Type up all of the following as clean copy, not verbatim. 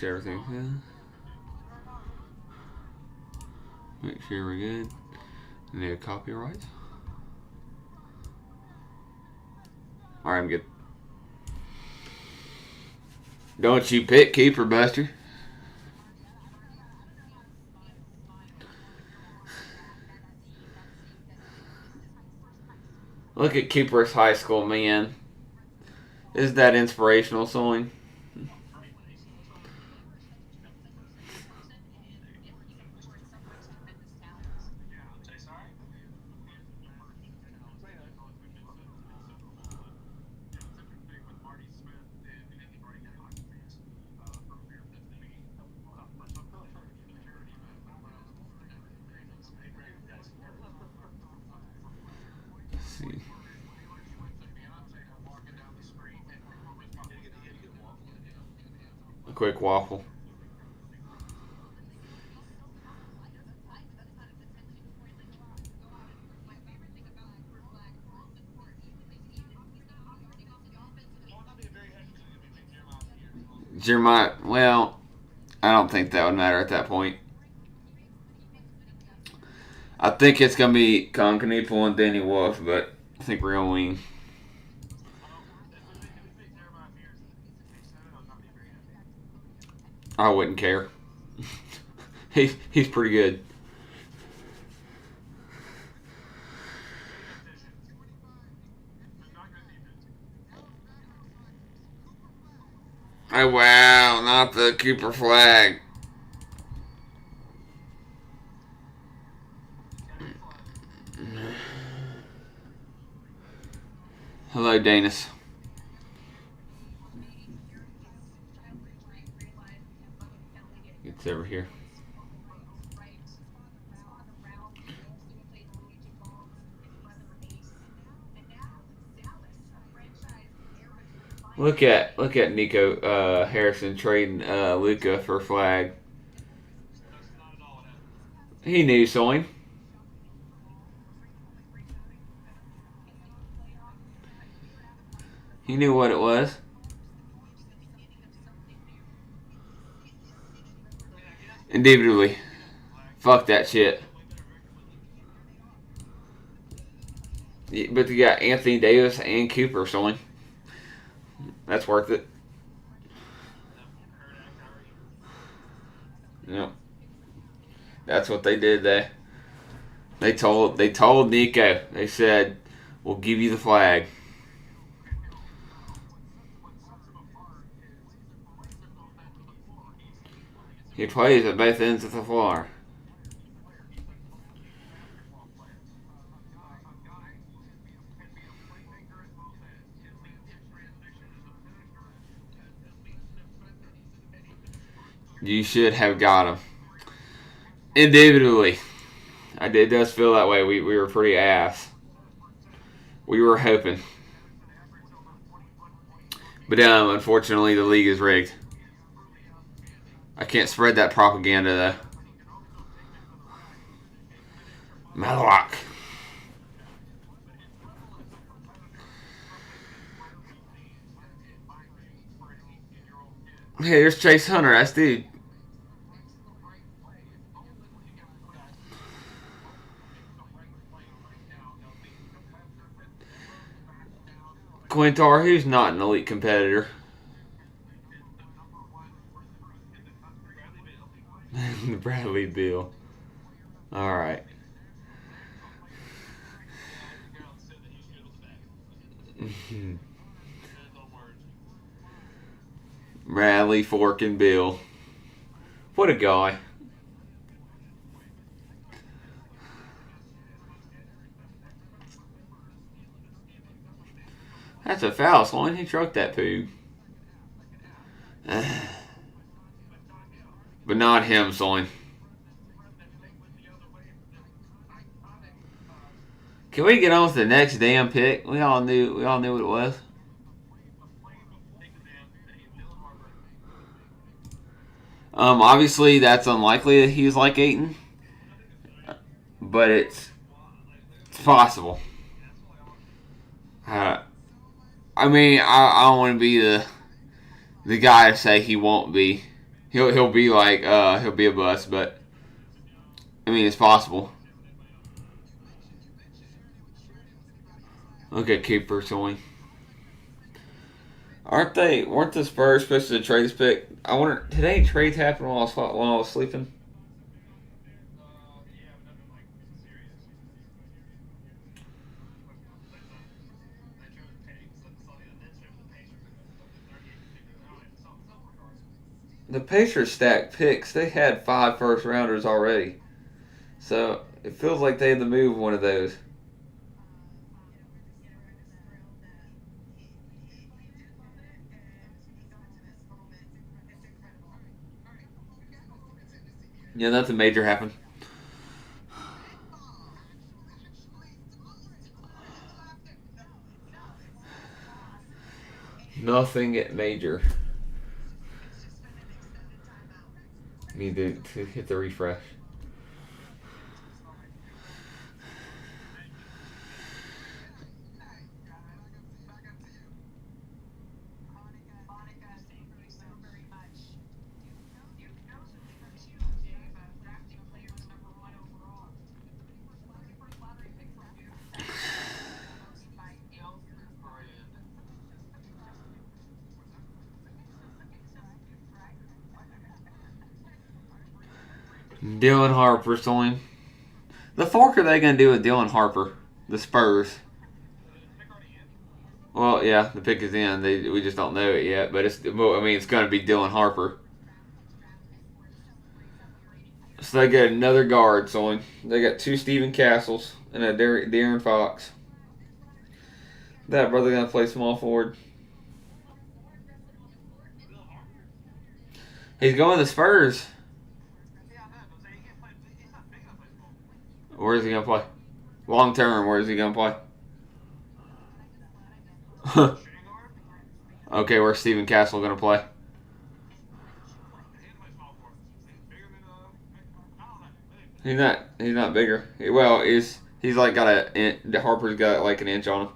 sure everything's good. Make sure we're good. No copyrights. Alright, I'm good. Don't you pick Keeper Buster. Look at Keeper's high school, man. Is that inspirational, Soin? See. A quick waffle. Jeremiah, well, I don't think that would matter at that point. I think it's going to be Concanipal and Danny Wolf, but I think we're going to win. I wouldn't care. He's pretty good. Oh, wow, not the Cooper flag. Hello, Danis. It's over here. Look at Nico Harrison trading Luka for flag. He knew Soin. He knew what it was. Indubitably. Fuck that shit. But you got Anthony Davis and Cooper, Soin. That's worth it. Yep. That's what they did there. They told Nico. They said, "We'll give you the flag." He plays at both ends of the floor. You should have got him. Indubitably. It does feel that way. We were pretty ass. We were hoping. But unfortunately, the league is rigged. I can't spread that propaganda, though. Malak. Hey, there's Chase Hunter. That's dude. Quintar, who's not an elite competitor. The Bradley Bill. Alright. Bradley, Fork, and Bill. What a guy. That's a foul, Sloan. He trucked that poo. But not him, Sloan. Can we get on with the next damn pick? We all knew what it was. Obviously that's unlikely that he's like Ayton, but it's possible. I mean, I don't want to be the guy to say he won't be. He'll be like he'll be a bust, but I mean it's possible. Look at Cooper showing. Weren't the Spurs supposed to trade this pick? I wonder, did any trades happen while I was sleeping? The Pacers stacked picks. They had 5 first rounders already. So it feels like they had to move one of those. Yeah, nothing major happened. Nothing major. Need to hit the refresh. Dylan Harper showing. The fork are they going to do with Dylan Harper? The Spurs. Well, yeah, the pick is in. We just don't know it yet, but it's going to be Dylan Harper. So they get another guard, so they got 2 Stephen Castles and a De'Aaron Fox. That brother going to play small forward. He's going to the Spurs. Where is he going to play? Long term, where is he going to play? Okay, where's Stephen Castle going to play? He's not bigger. Well, he's like Harper's got like an inch on him.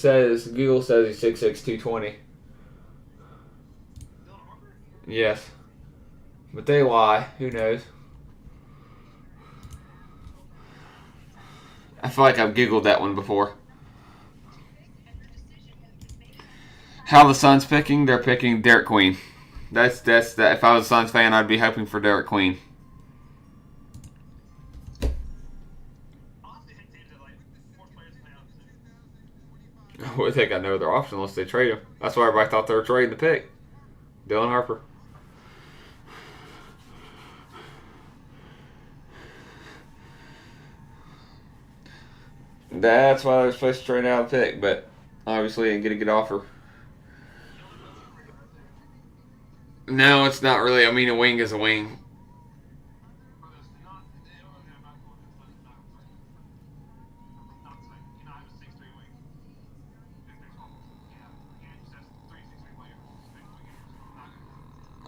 Google says he's 6'6", 220. Yes. But they lie. Who knows? I feel like I've Googled that one before. How the Suns picking? They're picking Derek Queen. That's that. If I was a Suns fan, I'd be hoping for Derek Queen. Well, they got no other option unless they trade him. That's why everybody thought they were trading the pick. Dylan Harper. That's why they were supposed to trade out the pick, but obviously didn't get a good offer. No, it's not really. I mean, a wing is a wing.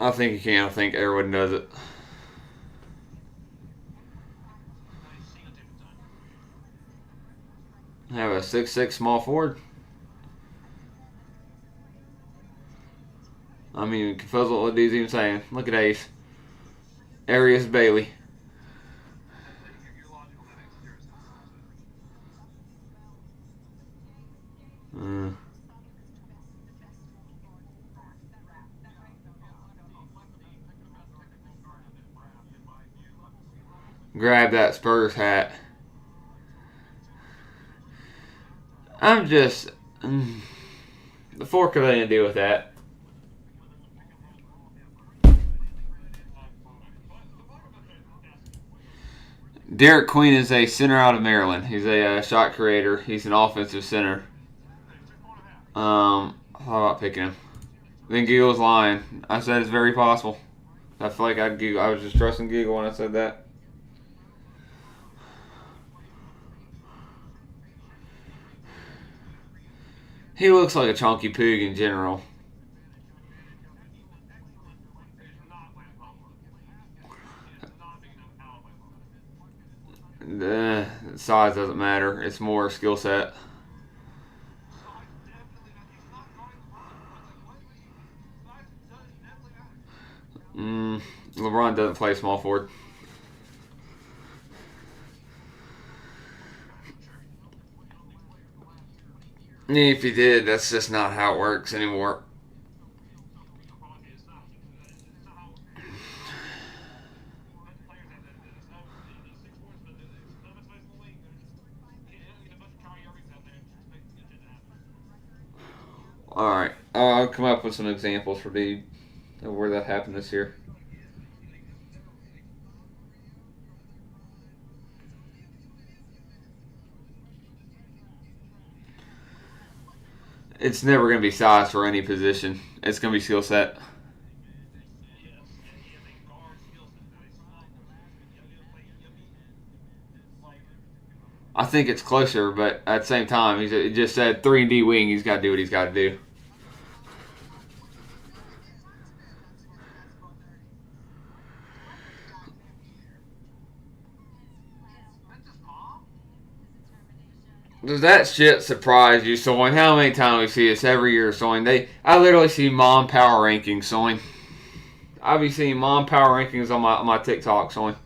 I think you can. I think everyone does it. Have a 6'6" small forward. I mean, confused what the dude's even saying. Look at Ace. Arias Bailey. Grab that Spurs hat. I'm just... the fork are they going to do with that? Derek Queen is a center out of Maryland. He's a shot creator. He's an offensive center. How about picking him? I think Giggle's lying. I said it's very possible. I feel like I was just trusting Giggle when I said that. He looks like a chunky poog in general. The size doesn't matter. It's more skill set. LeBron doesn't play small forward. If he did, that's just not how it works anymore. Alright, I'll come up with some examples for dude of where that happened this year. It's never going to be size for any position. It's going to be skill set. I think it's closer, but at the same time, he just said 3-and-D wing. He's got to do what he's got to do. Does that shit surprise you, Soin? How many times we see this every year, Soin? I literally see mom power rankings, Soin. I be seeing mom power rankings on my TikTok, Soin.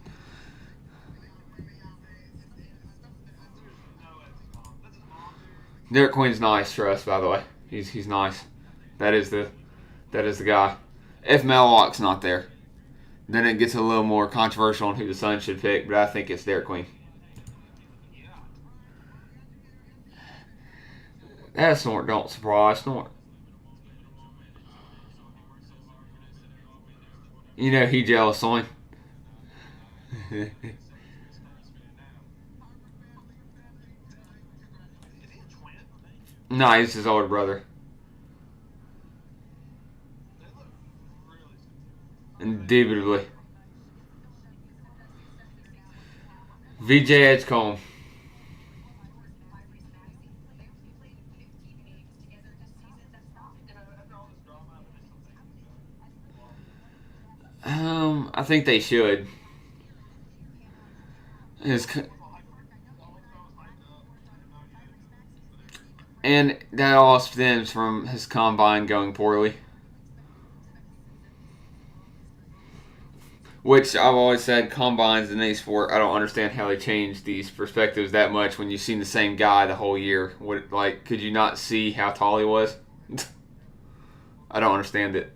Derek Queen's nice, trust, by the way. He's nice. That is the guy. If Mellock's not there, then it gets a little more controversial on who the Suns should pick, but I think it's Derek Queen. That snort don't surprise snort. You know he jealous, Soin. Nah, he's his older brother. Indubitably. VJ Edgecombe. I think they should. And that all stems from his combine going poorly. Which I've always said, combines in any sport, I don't understand how they change these perspectives that much when you've seen the same guy the whole year. Could you not see how tall he was? I don't understand it.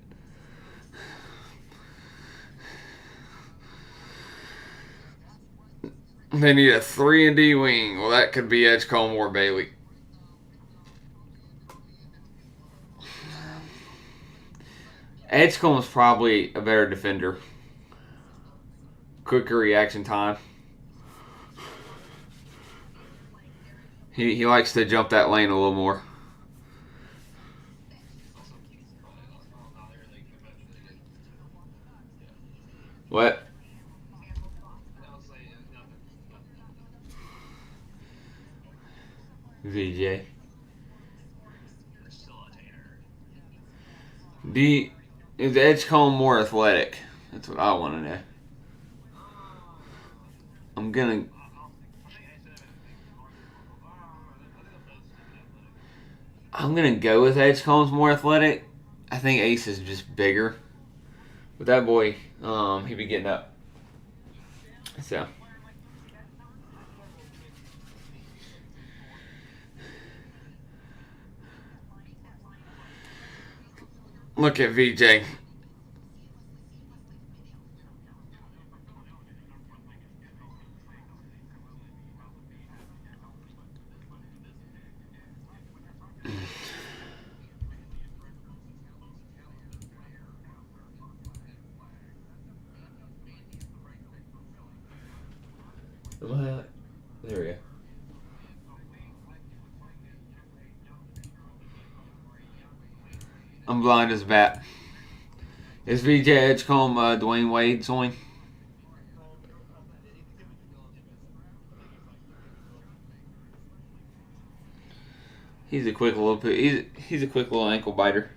They need a 3-and-D wing. Well, that could be Edgecombe or Bailey. Edgecombe's probably a better defender. Quicker reaction time. He likes to jump that lane a little more. What? VJ. Is Edgecombe more athletic? That's what I want to know. I'm gonna go with Edgecombe's more athletic. I think Ace is just bigger. But that boy, he be getting up. So. Look at VJ. What? There we go. I'm blind as a bat. Is VJ Edgecombe Dwayne Wade swing? He's a quick little he's a quick little ankle biter.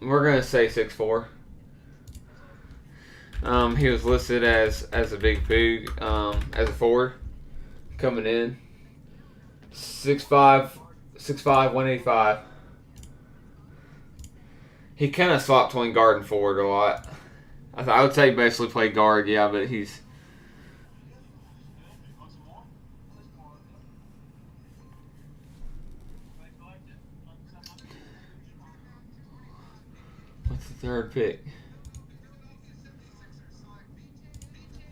We're gonna say 6'4". He was listed as a big poo, as a forward coming in. 6'5", 185. He kind of swapped between guard and forward a lot. I would say he basically played guard, yeah, but he's. What's the third pick?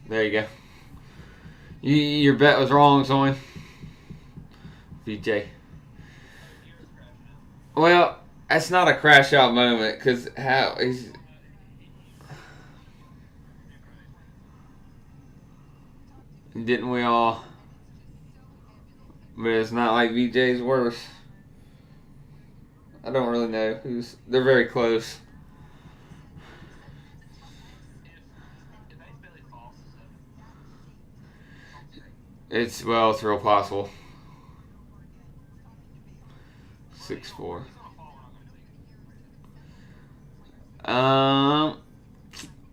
There you go. Your bet was wrong, Zoin. VJ. Well, that's not a crash out moment because how he's. Didn't we all? But it's not like VJ's worse. I don't really know who's. They're very close. It's real possible. 6'4".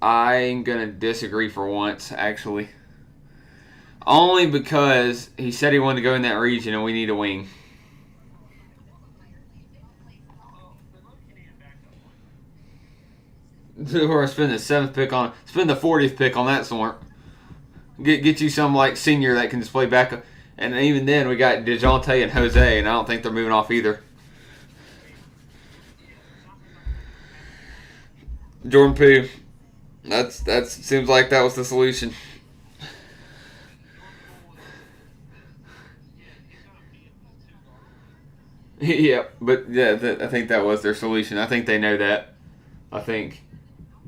I'm gonna disagree for once, actually. Only because he said he wanted to go in that region and we need a wing. We're gonna spend the 7th pick on, spend the 40th pick on that sort. Get you some like senior that can just play backup. And even then, we got DeJounte and Jose, and I don't think they're moving off either. Jordan Poo. That seems like that was the solution. Yeah, but yeah, I think that was their solution. I think they know that. I think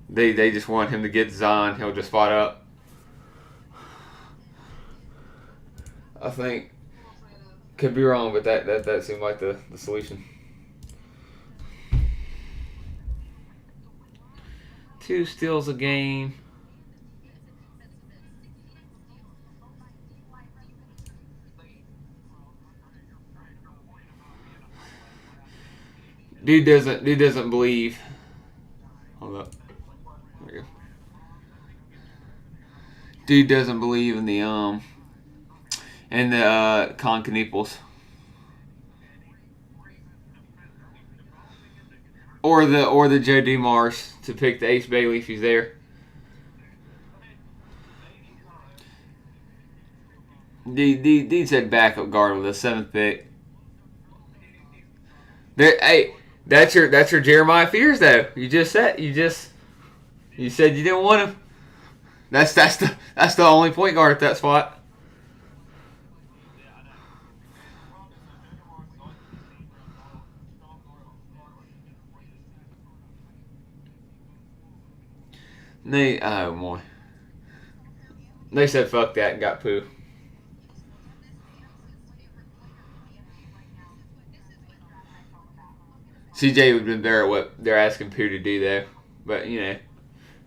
they just want him to get Zion. He'll just spot up. I think could be wrong, but that seemed like the solution. 2 steals a game. Dude doesn't believe. Hold up. There we go. Dude doesn't believe in the Concanepals. Or the Joe Dumars to pick the Ace Bailey if he's there. D said backup guard with a 7th pick. Hey, that's your Jeremiah Fears though. You said you didn't want him. That's the only point guard at that spot. Oh boy. They said fuck that and got Pooh. CJ would have been better at what they're asking Pooh to do though. But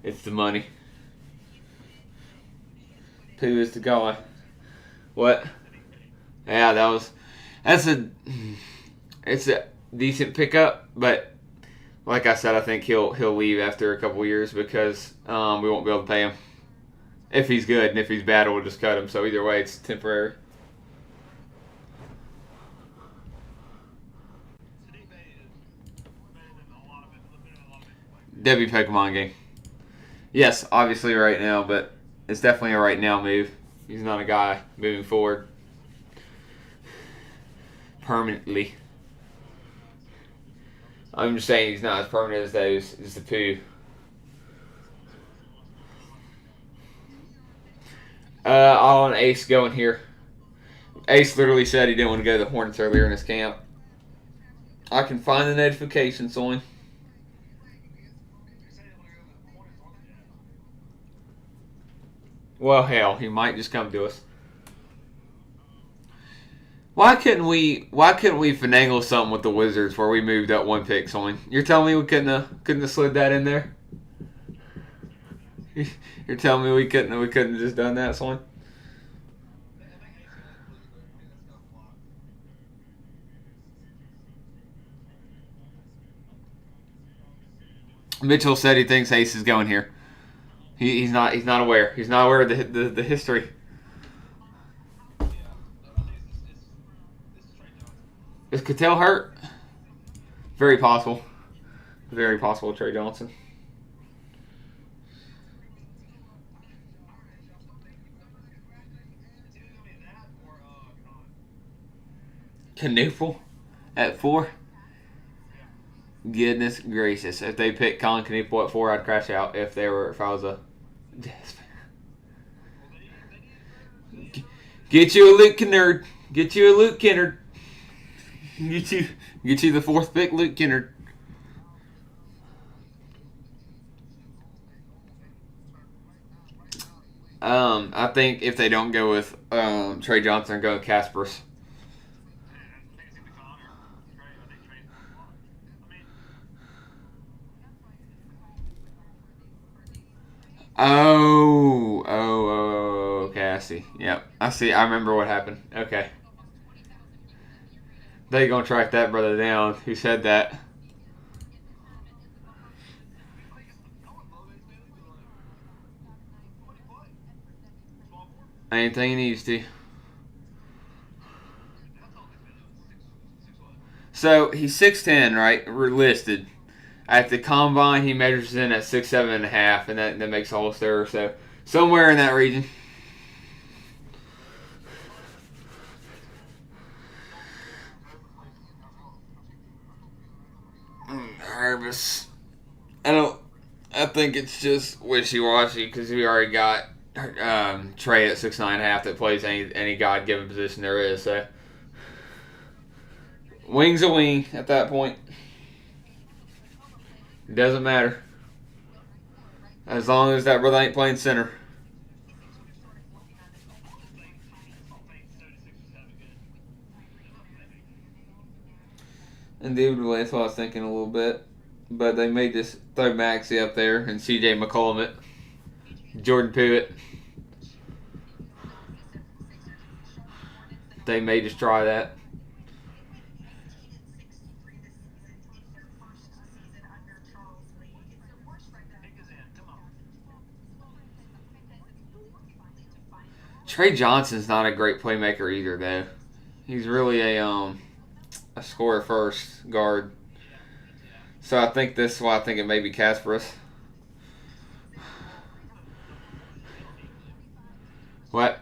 it's the money. Pooh is the guy. What? Yeah, it's a decent pickup, but like I said, I think he'll leave after a couple years because we won't be able to pay him if he's good, and if he's bad, we'll just cut him. So either way, it's temporary. Debbie Pokemon game. Yes, obviously right now, but it's definitely a right now move. He's not a guy moving forward permanently. I'm just saying he's not as permanent as those. Is the Pooh. I'll on Ace going here. Ace literally said he didn't want to go to the Hornets earlier in his camp. I can find the notifications on. Well, hell, he might just come to us. Why couldn't we finagle something with the Wizards where we moved up 1 pick, Soin? You're telling me we couldn't have slid that in there? You're telling me we couldn't have just done that, Soin? Mitchell said he thinks Ace is going here. He's not. He's not aware. He's not aware of the history. Is Cattell hurt? Very possible. Very possible. Trey Johnson. Knueppel at 4. Goodness gracious! If they picked Colin Knueppel at 4, I'd crash out. If I was a Jazz fan. Get you a Luke Kennard. Get you a Luke Kennard. Get you the 4th pick, Luke Kennard. I think if they don't go with Trey Johnson, go with Casper's. Okay, I see. Yep, I see. I remember what happened. Okay. They gonna track that brother down who said that. Anything he needs to. So he's 6'10", right? We're listed. At the combine, he measures in at 6'7.5", and that makes a whole stir. So somewhere in that region. Nervous. I think it's just wishy-washy because we already got Trey at 6'9.5" that plays any God-given position there is. So wing's a wing at that point. It doesn't matter. As long as that brother ain't playing center. Indubitably, that's what I was thinking a little bit. But they may just throw Maxey up there and CJ McCollum it. Jordan Pewitt. They may just try that. Trey Johnson's not a great playmaker either, though. He's really a scorer first guard. So I think this is why I think it may be Kasparas. What?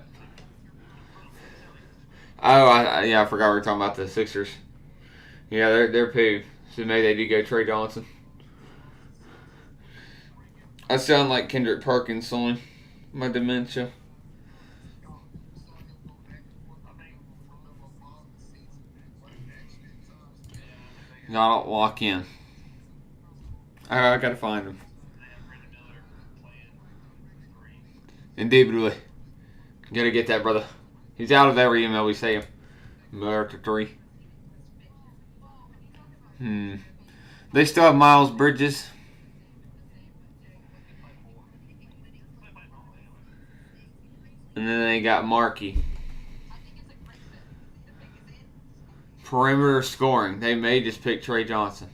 Oh, I forgot we were talking about the Sixers. Yeah, they're poo. So maybe they do go Trey Johnson. I sound like Kendrick Perkins on my dementia. Gotta walk in. I gotta find him. Indubitably. Gotta get that brother. He's out of every email we say him. America 3. They still have Miles Bridges. And then they got Markey. Perimeter scoring. They may just pick Trey Johnson.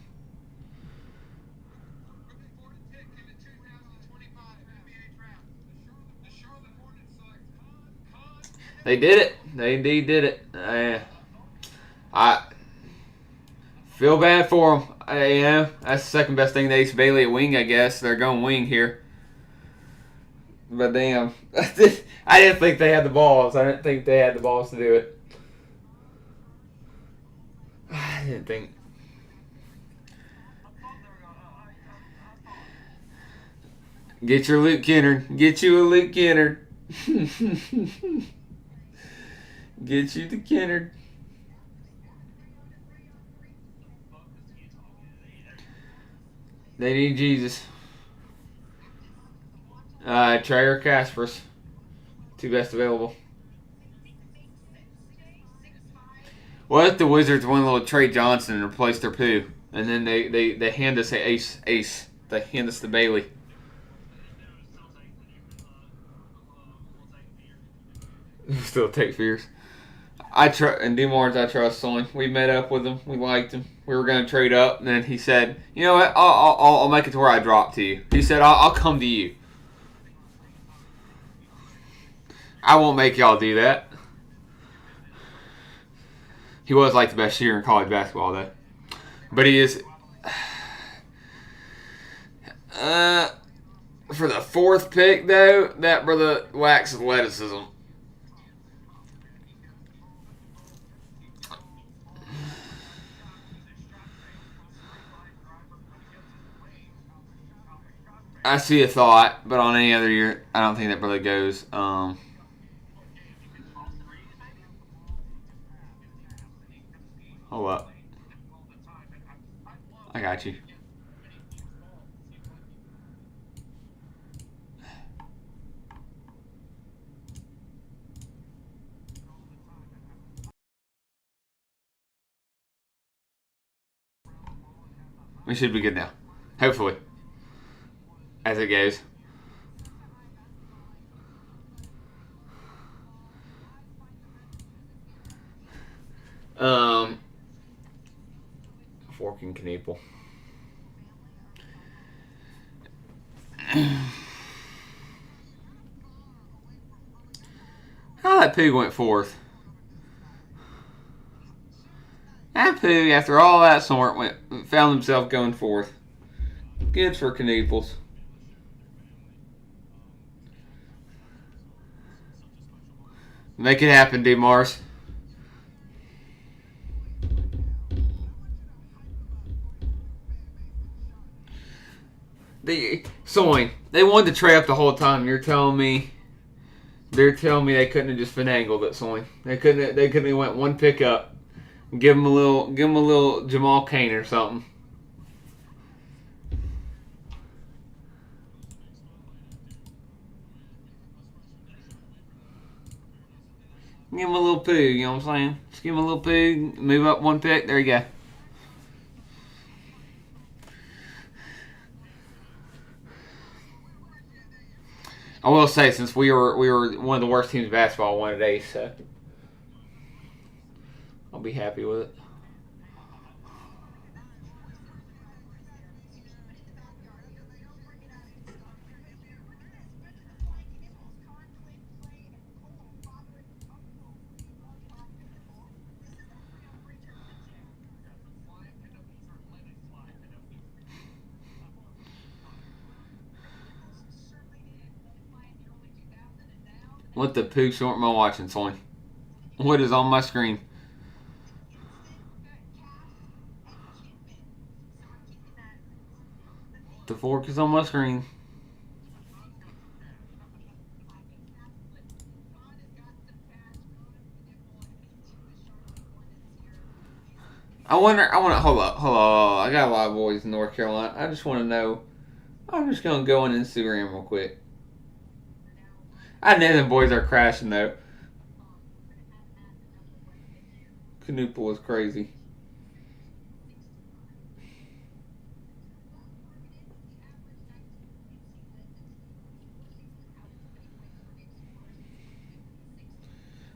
They did it. They indeed did it. I feel bad for them. That's the second best thing to Ace Bailey at wing, I guess. They're going wing here. But damn. I didn't think they had the balls. I didn't think they had the balls to do it. I didn't think. Get your Luke Kennard. Get you a Luke Kennard. Get you the Kennard. They need Jesus. Trey or Kasparas. Two best available. What if the Wizards won a little Trey Johnson and replaced their poo? And then they hand us Ace. They hand us the Bailey. Still take fears. And DeMars I trust on. We met up with him. We liked him. We were going to trade up, and then he said, "You know what? I'll make it to where I drop to you." He said, "I'll come to you. I won't make y'all do that." He was like the best shooter in college basketball, though. But he is. For the fourth pick, though, that brother lacks athleticism. I see a thought, but on any other year, I don't think that brother goes. Hold up. I got you. We should be good now. Hopefully. As it goes. Forking Knievel. How that pig went fourth. That pig, after all that sort, found himself going fourth. Good for Knievels. Make it happen, D. Mars. Soin, they wanted to trade up the whole time. They're telling me they couldn't have just finagled it, Soin. They couldn't have went one pick up. Give him a little Jamal Cain or something. Give him a little poo, you know what I'm saying? Just give him a little poo, move up one pick, there you go. I will say, since we were one of the worst teams in basketball one today, so I'll be happy with it. What the poo short am I watching, Sonny? What is on my screen? The fork is on my screen. Hold up. I got a lot of boys in North Carolina. I just want to know. I'm just going to go on Instagram real quick. I know them boys are crashing, though. Knuppel is crazy.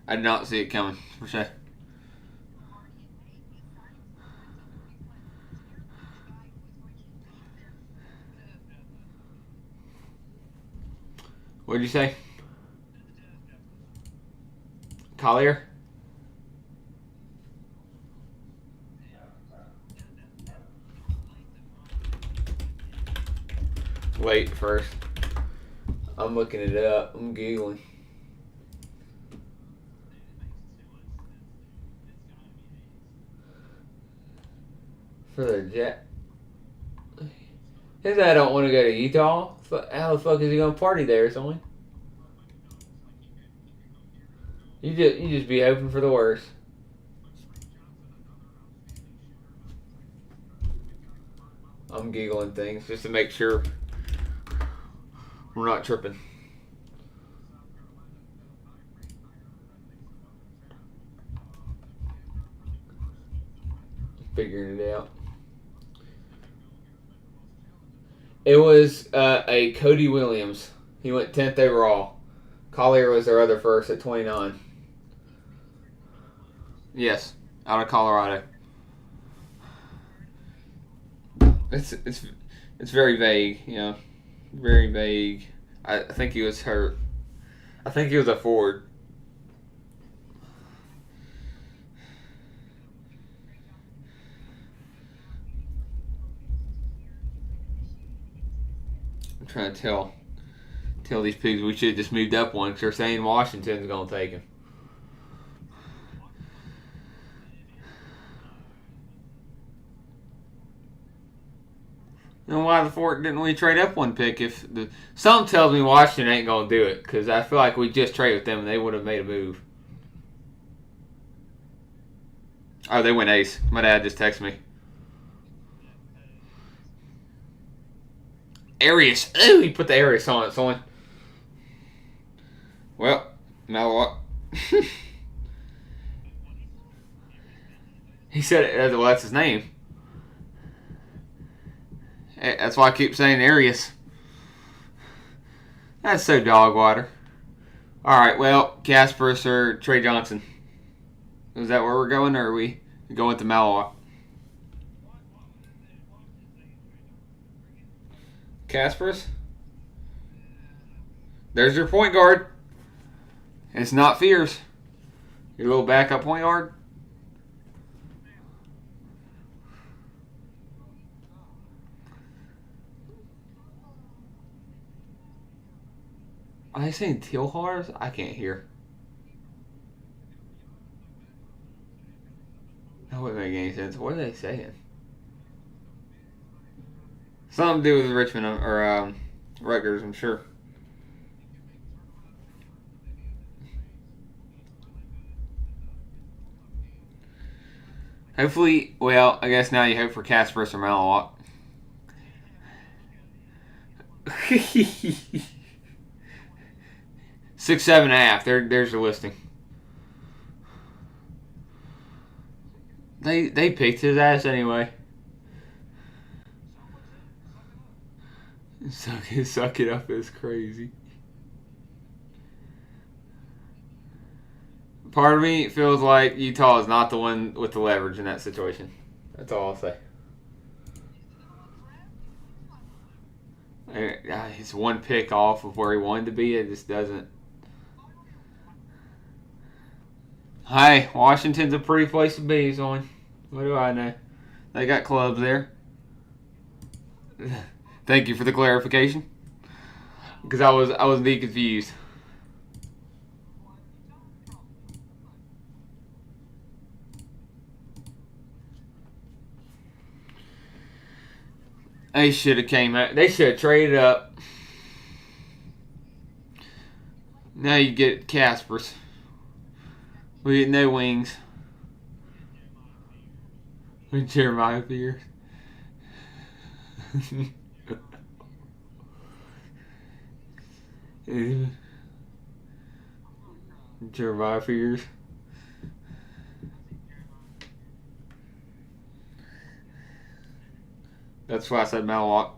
I did not see it coming, for sure. What did you say? Collier? Wait first. I'm looking it up. I'm Googling. For the Jet. His dad don't want to go to Utah. How the fuck is he gonna party there or something? You just be hoping for the worst. I'm giggling things just to make sure we're not tripping. Figuring it out. It was a Cody Williams. He went 10th overall. Collier was their other first at 29. Yes, out of Colorado. it's very vague. You know, very vague. I think he was hurt. I think he was a forward. I'm trying to tell these pigs we should have just moved up one because they're saying Washington's gonna take him. Then why the fork didn't we trade up one pick? If some tells me Washington ain't gonna do it because I feel like we just traded with them and they would have made a move. Oh, they went ace. My dad just texted me. Arias. Ooh, he put the Arias on it, son. Well, now what? He said it. Well, that's his name. That's why I keep saying Arias. That's so dog water. All right, well, Kasparis or Trey Johnson. Is that where we're going, or are we going to Maliwak? Kasparis? There's your point guard. It's not Fears. Your little backup point guard. Are they saying Tilhars? I can't hear. That wouldn't make any sense. What are they saying? Something to do with Richmond or Rutgers, I'm sure. Hopefully, well, I guess now you hope for Kasparis or Maliwak. 6, 7.5. There's your listing. They picked his ass anyway. Suck it up is crazy. Part of me feels like Utah is not the one with the leverage in that situation. That's all I'll say. He's one pick off of where he wanted to be. It just doesn't. Hey, Washington's a pretty place to be, son. What do I know? They got clubs there. Thank you for the clarification. Because I was indeed confused. They should have came out. They should have traded up. Now you get Kasparis. We get no wings. With Jeremiah Fears. Jeremiah Fears. That's why I said Maliwak.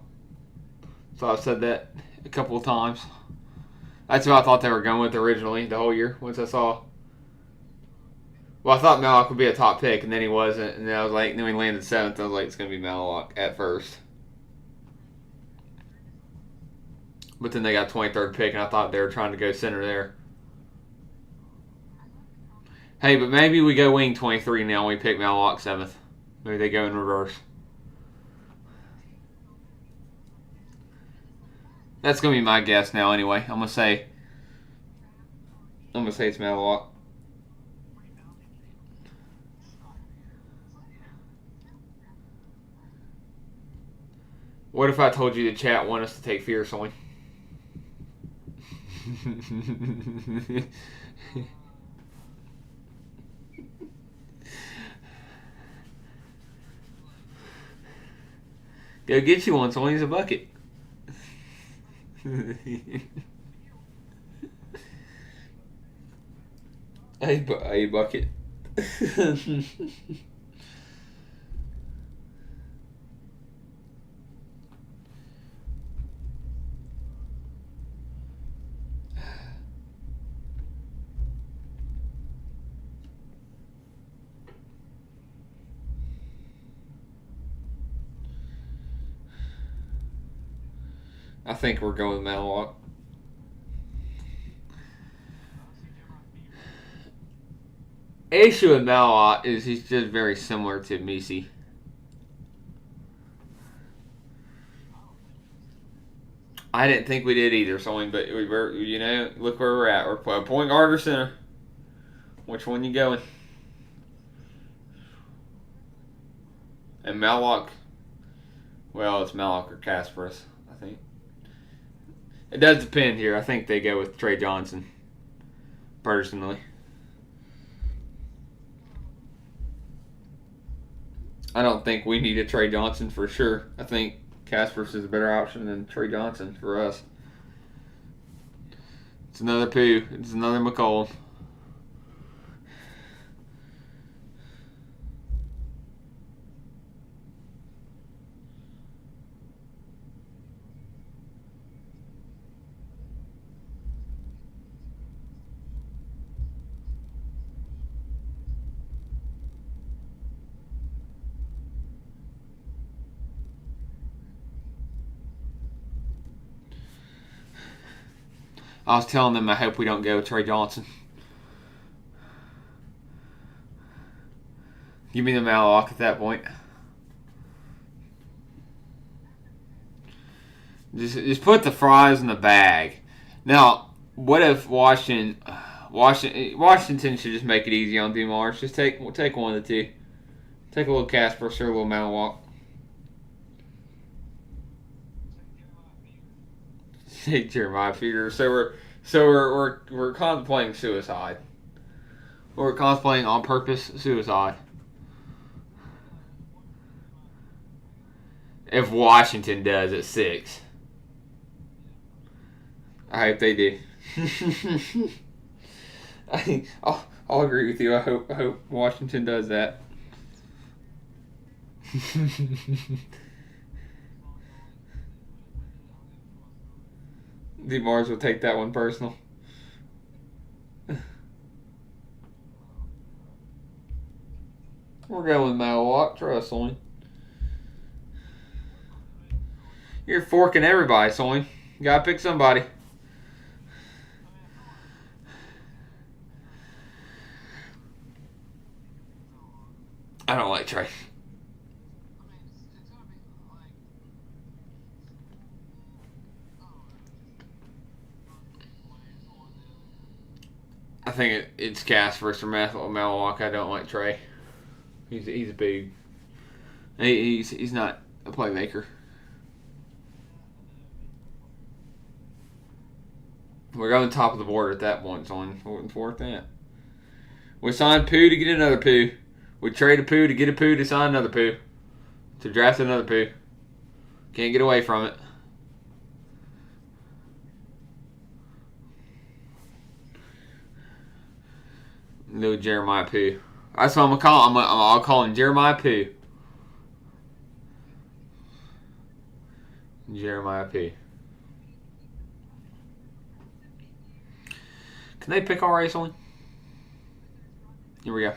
So I've said that a couple of times. That's what I thought they were going with originally the whole year. Once I saw, well, I thought Maliwak would be a top pick, and then he wasn't. And then I was like, then we landed 7th. I was like, it's going to be Maliwak at first. But then they got 23rd pick, and I thought they were trying to go center there. Hey, but maybe we go wing 23 now. And we pick Maliwak 7th. Maybe they go in reverse. That's gonna be my guess now. Anyway, I'm gonna say it's Maliwak. What if I told you the chat want us to take Fierce on? Go get you one. So he's a bucket. A bucket. I think we're going with Maliwalk. Issue with Maliwalk is he's just very similar to Misi. I didn't think we did either, Soin, but we were, look where we're at. We're playing point guard or center. Which one you going? And Maliwalk, well, it's Maliwalk or Kasparas, I think. It does depend here. I think they go with Trey Johnson, personally. I don't think we need a Trey Johnson for sure. I think Kasparas is a better option than Trey Johnson for us. It's another Pooh. It's another McCollum. I was telling them I hope we don't go with Trey Johnson. Give me the Maliwalk at that point. Just put the fries in the bag. Now, what if Washington should just make it easy on DeMars? Just take one of the two. Take a little Kasparas or a little Maliwalk. Take Jeremiah Feeder. So we're contemplating suicide. We're contemplating on purpose suicide. If Washington does at 6. I hope they do. I'll agree with you. I hope Washington does that. DeMars will take that one personal. We're going with Maliwalk. Trust me. You're forking everybody, Soin. You gotta pick somebody. I don't like Trey. I think it's Kasparas or Maliwalk. I don't like Trey. He's big. He's not a playmaker. We're going top of the board at that point, Soin. What's worth that? We signed Pooh to get another Pooh. We trade a Pooh to get a Pooh to sign another Pooh. To draft another Pooh. Can't get away from it. No Jeremiah Pooh. That's what I'm gonna call him. I'll call him Jeremiah Pooh. Jeremiah Pooh. Can they pick our race on? Here we go.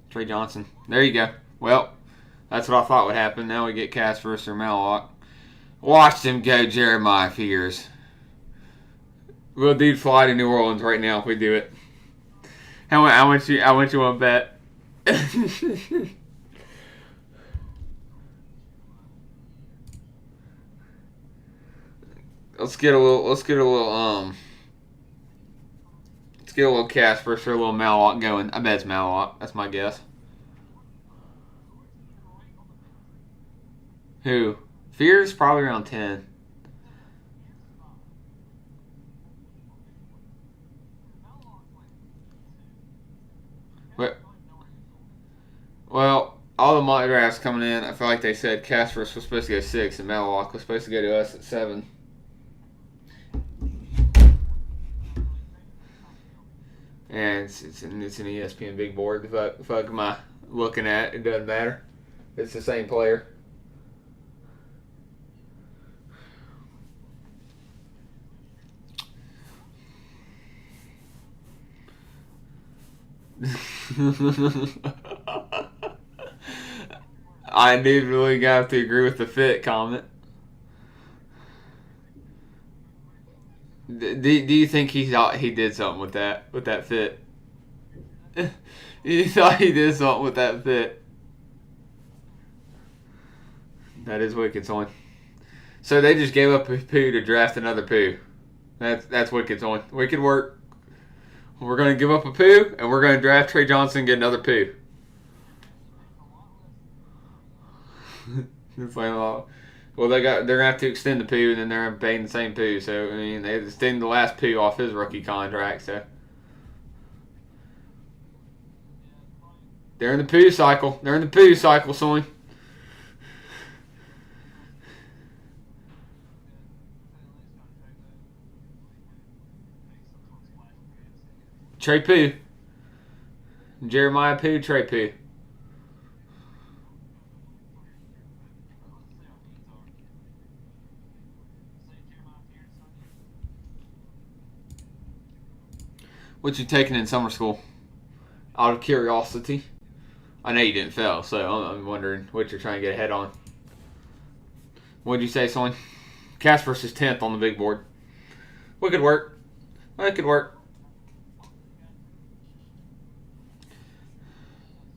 Trey Johnson. There you go. Well, that's what I thought would happen. Now we get Kasparas or Maliwalk. Watch them go, Jeremiah Fears. We'll do fly to New Orleans right now if we do it. How much you want to bet? Let's get a little Kasparas for a little Maliwalk going. I bet it's Maliwalk. That's my guess. Who? Fears probably around 10. Well, all the mock drafts coming in, I feel like they said Kasparas was supposed to go 6 and Maliwalk was supposed to go to us at 7. And it's an ESPN big board. The fuck am I looking at? It doesn't matter. It's the same player. I did really have to agree with the fit comment. Do you think he thought he did something with that fit? You thought he did something with that fit? That is wicked, son. So they just gave up a poo to draft another poo. That's wicked, son. Wicked work. We're gonna give up a poo and we're gonna draft Trey Johnson and get another poo. Well, they're gonna have to extend the poo, and then they're paying the same poo. So I mean, they extended the last poo off his rookie contract. So they're in the poo cycle. They're in the poo cycle, son. Trey Poo, Jeremiah Poo, Trey Poo. What you taking in summer school? Out of curiosity. I know you didn't fail, so I'm wondering what you're trying to get ahead on. What'd you say, son? Casper's is 10th on the big board. Wicked work. Wicked work.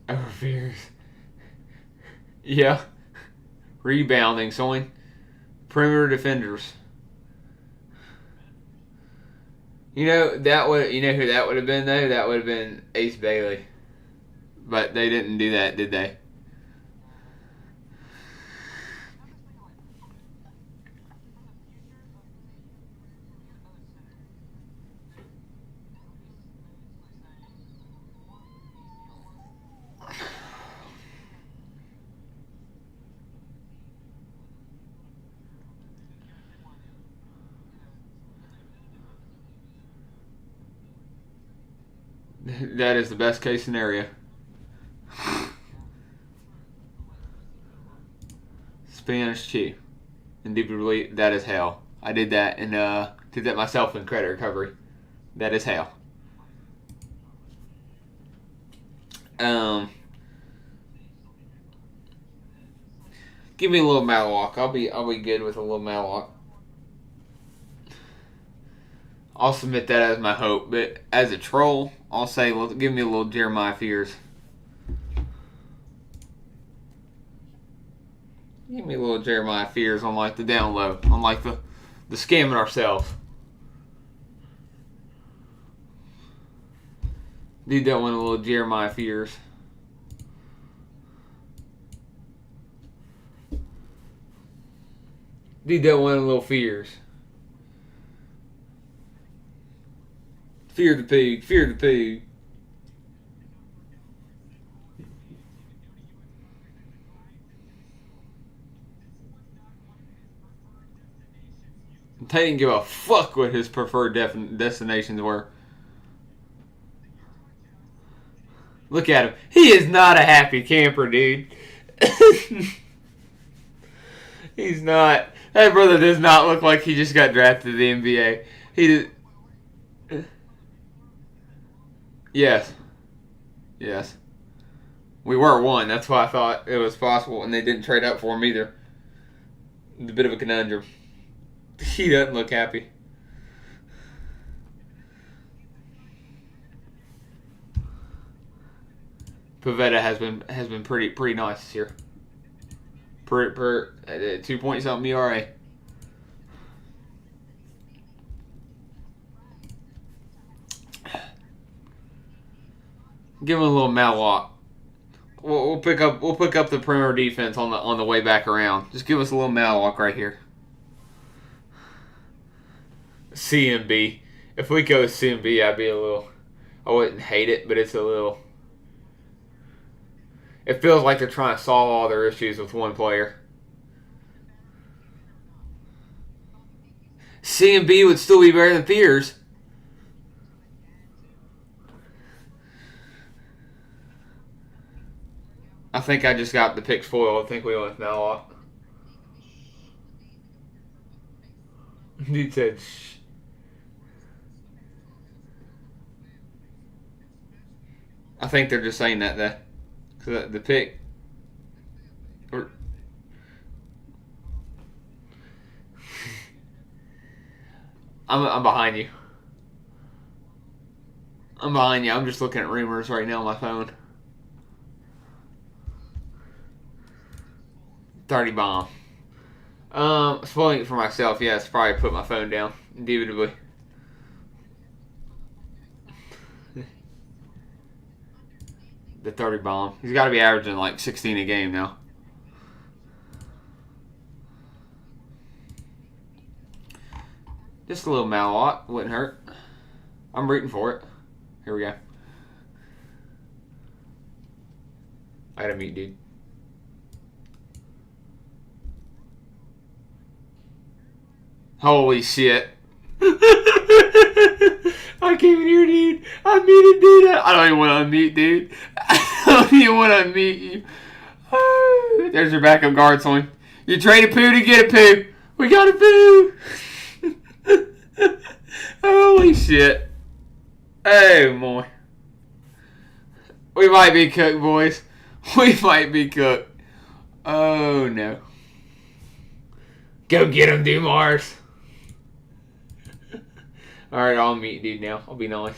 Overfears. Yeah. Rebounding, son. Perimeter defenders. You know who that would have been though? That would have been Ace Bailey. But they didn't do that, did they? That is the best case scenario. Spanish Chi. Indubitably, that is hell. I did that and did that myself in credit recovery. That is hell. Give me a little Malawak. I'll be good with a little Malawak. I'll submit that as my hope, but as a troll, I'll say, give me a little Jeremiah Fears. Give me a little Jeremiah Fears on like the down low, on like the scamming ourselves. Need that one a little Jeremiah Fears. Need that one a little Fears. Fear the pig. Fear the pig. They didn't give a fuck what his preferred destinations were. Look at him. He is not a happy camper, dude. He's not. That brother does not look like he just got drafted to the NBA. He did. Yes. Yes. We were one. That's why I thought it was possible, and they didn't trade up for him either. It's a bit of a conundrum. He doesn't look happy. Pavetta has been pretty nice this year. Per 2 point something ERA. Give him a little Malwalk. We'll pick up the perimeter defense on the way back around. Just give us a little Malwalk right here. CMB. If we go CMB, I wouldn't hate it, but it's a little. It feels like they're trying to solve all their issues with one player. CMB would still be better than Fears. I think I just got the pick spoiled. I think we went with Malwalk. Dude said, shh. I think they're just saying that, though. The pick. I'm behind you. I'm behind you. I'm just looking at rumors right now on my phone. 30 bomb. Spoiling it for myself, yes, probably put my phone down, indubitably. The 30 bomb. He's got to be averaging like 16 a game now. Just a little Malott. Wouldn't hurt. I'm rooting for it. Here we go. I gotta meet dude. Holy shit. I came in here, dude. I muted dude. I don't even want to unmute, dude. I don't even want to unmute you. There's your backup guard, son. You trade a poo to get a poo. We got a poo. Holy shit. Oh, boy. We might be cooked, boys. We might be cooked. Oh, no. Go get him, Dumars. Alright, I'll meet dude now. I'll be nice.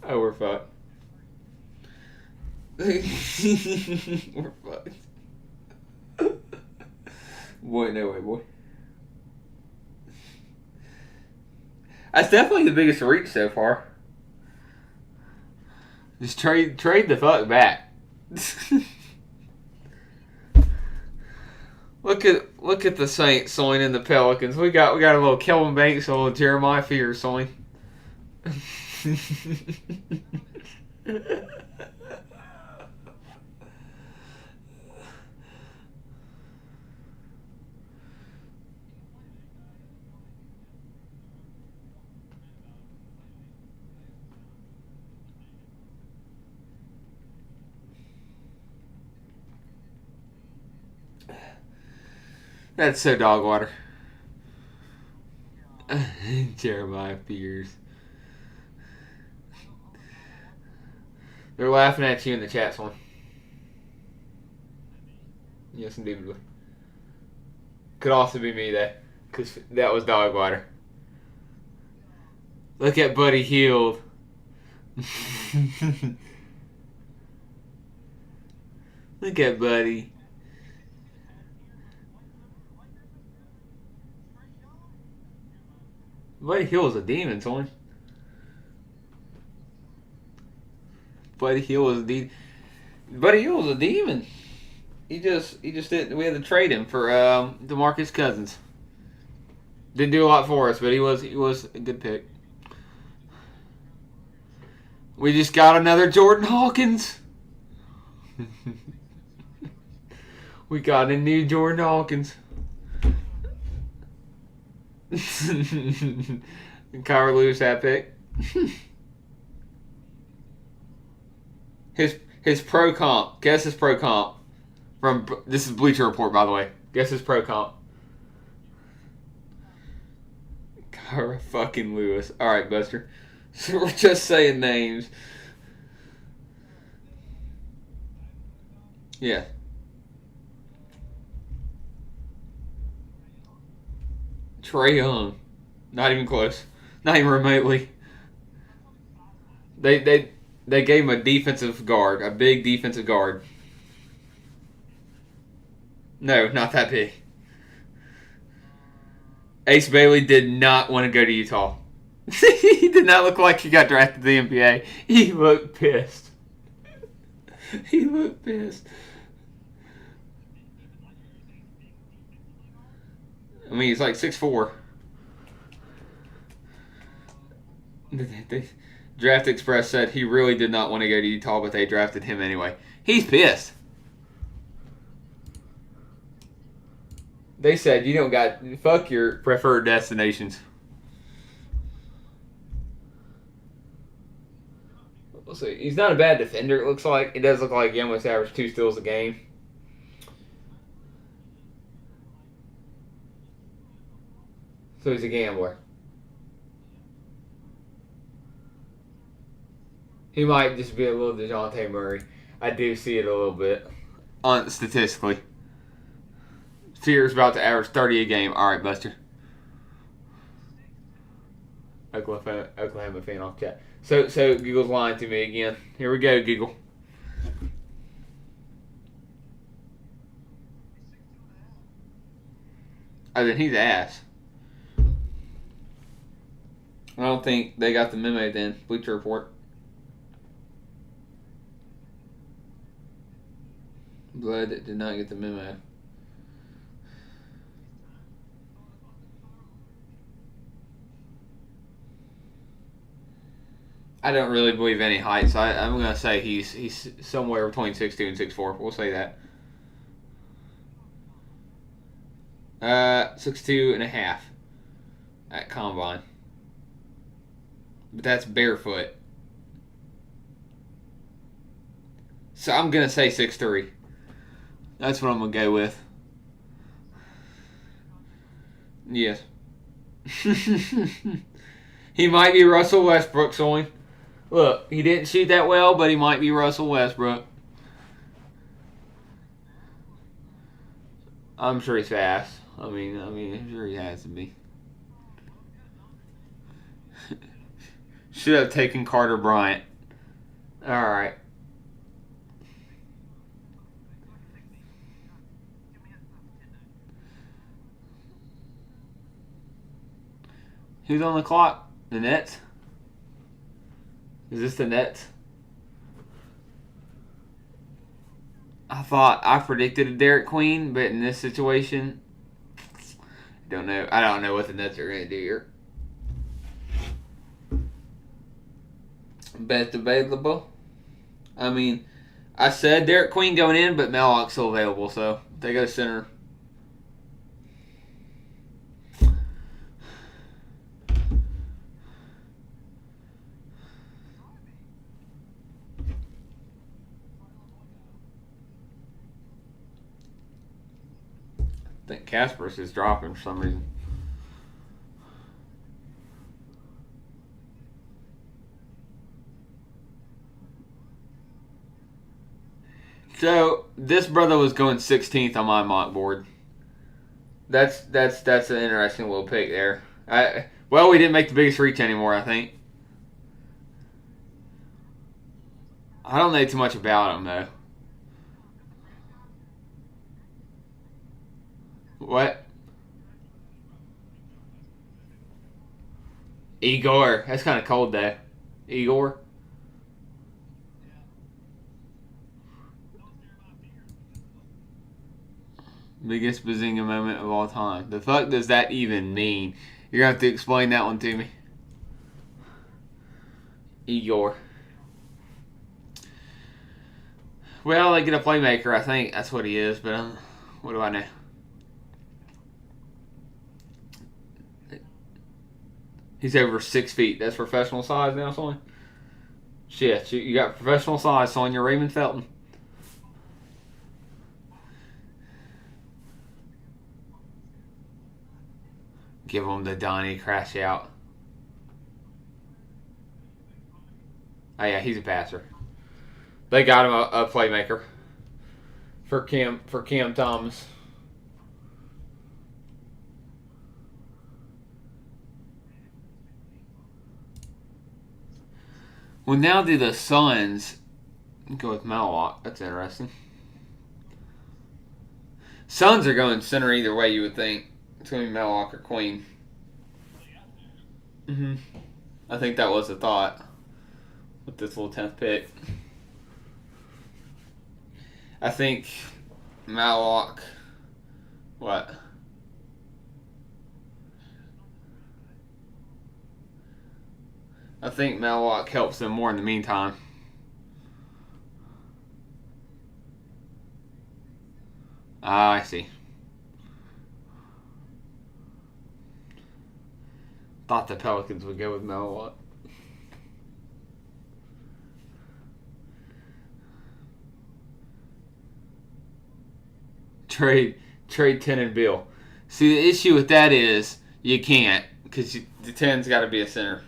Oh, we're fucked. We're fucked. Boy, no way, boy. That's definitely the biggest reach so far. Just trade the fuck back. Look at the Saints, Soin, and the Pelicans. We got a little Kelvin Banks, a little Jeremiah Fears, Soin. That's so dog water. Jeremiah Fears. They're laughing at you in the chat, one. Yes, indubitably. Could also be me, though, because that was dog water. Look at Buddy Hield. Look at Buddy. Buddy Hield was a demon, son. Buddy Hield was a demon. Buddy Hield was a demon. He just didn't. We had to trade him for DeMarcus Cousins. Didn't do a lot for us, but he was a good pick. We just got another Jordan Hawkins. We got a new Jordan Hawkins. Kyra Lewis that pick. His pro comp. Guess his pro comp. This is Bleacher Report, by the way. Guess his pro comp. Kyra fucking Lewis. All right, Buster. So we're just saying names. Yeah. Trae Young. Not even close. Not even remotely. They gave him a defensive guard. A big defensive guard. No, not that big. Ace Bailey did not want to go to Utah. He did not look like he got drafted to the NBA. He looked pissed. He looked pissed. I mean, he's like 6'4". Draft Express said he really did not want to go to Utah, but they drafted him anyway. He's pissed. They said you don't got fuck your preferred destinations. We'll see. He's not a bad defender. It looks like it does look like he almost averaged 2 steals a game. So he's a gambler. He might just be a little DeJounte Murray. I do see it a little bit. Statistically. Fear's about to average 30 a game. All right, Buster. Oklahoma fan off chat. So Giggle's lying to me again. Here we go, Giggle. Oh, then he's ass. I don't think they got the memo then. Bleacher Report. Blood did not get the memo. I don't really believe any height, so I'm going to say he's somewhere between 6'2" and 6'4". We'll say that. 6'2" and a half at combine. But that's barefoot. So I'm going to say 6'3". That's what I'm going to go with. Yes. He might be Russell Westbrook, Soin. Look, he didn't shoot that well, but he might be Russell Westbrook. I'm sure he's fast. I mean, I'm sure he has to be. Should have taken Carter Bryant. All right. Who's on the clock? The Nets? Is this the Nets? I predicted a Derek Queen, but in this situation, I don't know what the Nets are going to do here. Bet available. I mean, I said Derek Queen going in, but Mallock's still available, so they go center. I think Casper's is dropping for some reason. So this brother was going 16th on my mock board. That's an interesting little pick there. Well, we didn't make the biggest reach anymore, I think. I don't know too much about him though. What? Igor. That's kind of cold though. Igor. Biggest Bazinga moment of all time. The fuck does that even mean? You're going to have to explain that one to me. Igor. Well, they get a playmaker, I think. That's what he is, but what do I know? He's over 6 feet. That's professional size now, son? Shit, you got professional size, son. You're Raymond Felton. Give him the Donnie crash out. Oh yeah, he's a passer. They got him a playmaker for Cam Thomas. Well, now do the Suns go with Mallock? That's interesting. Suns are going center either way, you would think. It's going to be Mallock or Queen. I think that was the thought with this little 10th pick. I think Mallock. What? I think Mallock helps them more in the meantime. Ah, I see. Thought the Pelicans would go with Mallock. Trade 10 and Bill. See, the issue with that is You can't, because the 10's got to be a center.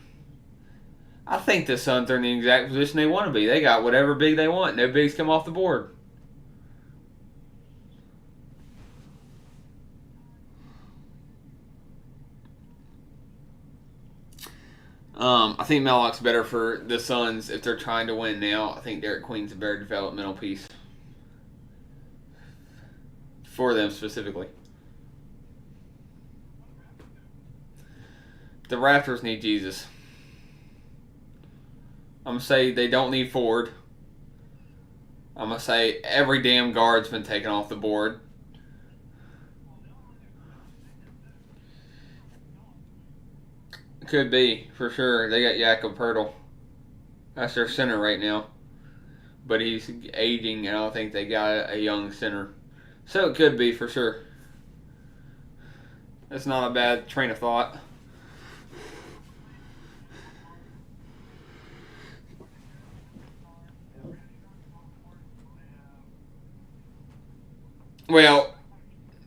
I think the Suns are in the exact position they want to be. They got whatever big they want. No bigs come off the board. I think Mallock's better for the Suns if they're trying to win now. I think Derek Queen's a better developmental piece for them specifically. The Raptors need Jesus. I'm going to say they don't need Ford. I'm going to say every damn guard's been taken off the board. Could be, for sure. They got Jakob Pertl. That's their center right now. But he's aging, and I don't think they got a young center. So it could be, for sure. That's not a bad train of thought. Well,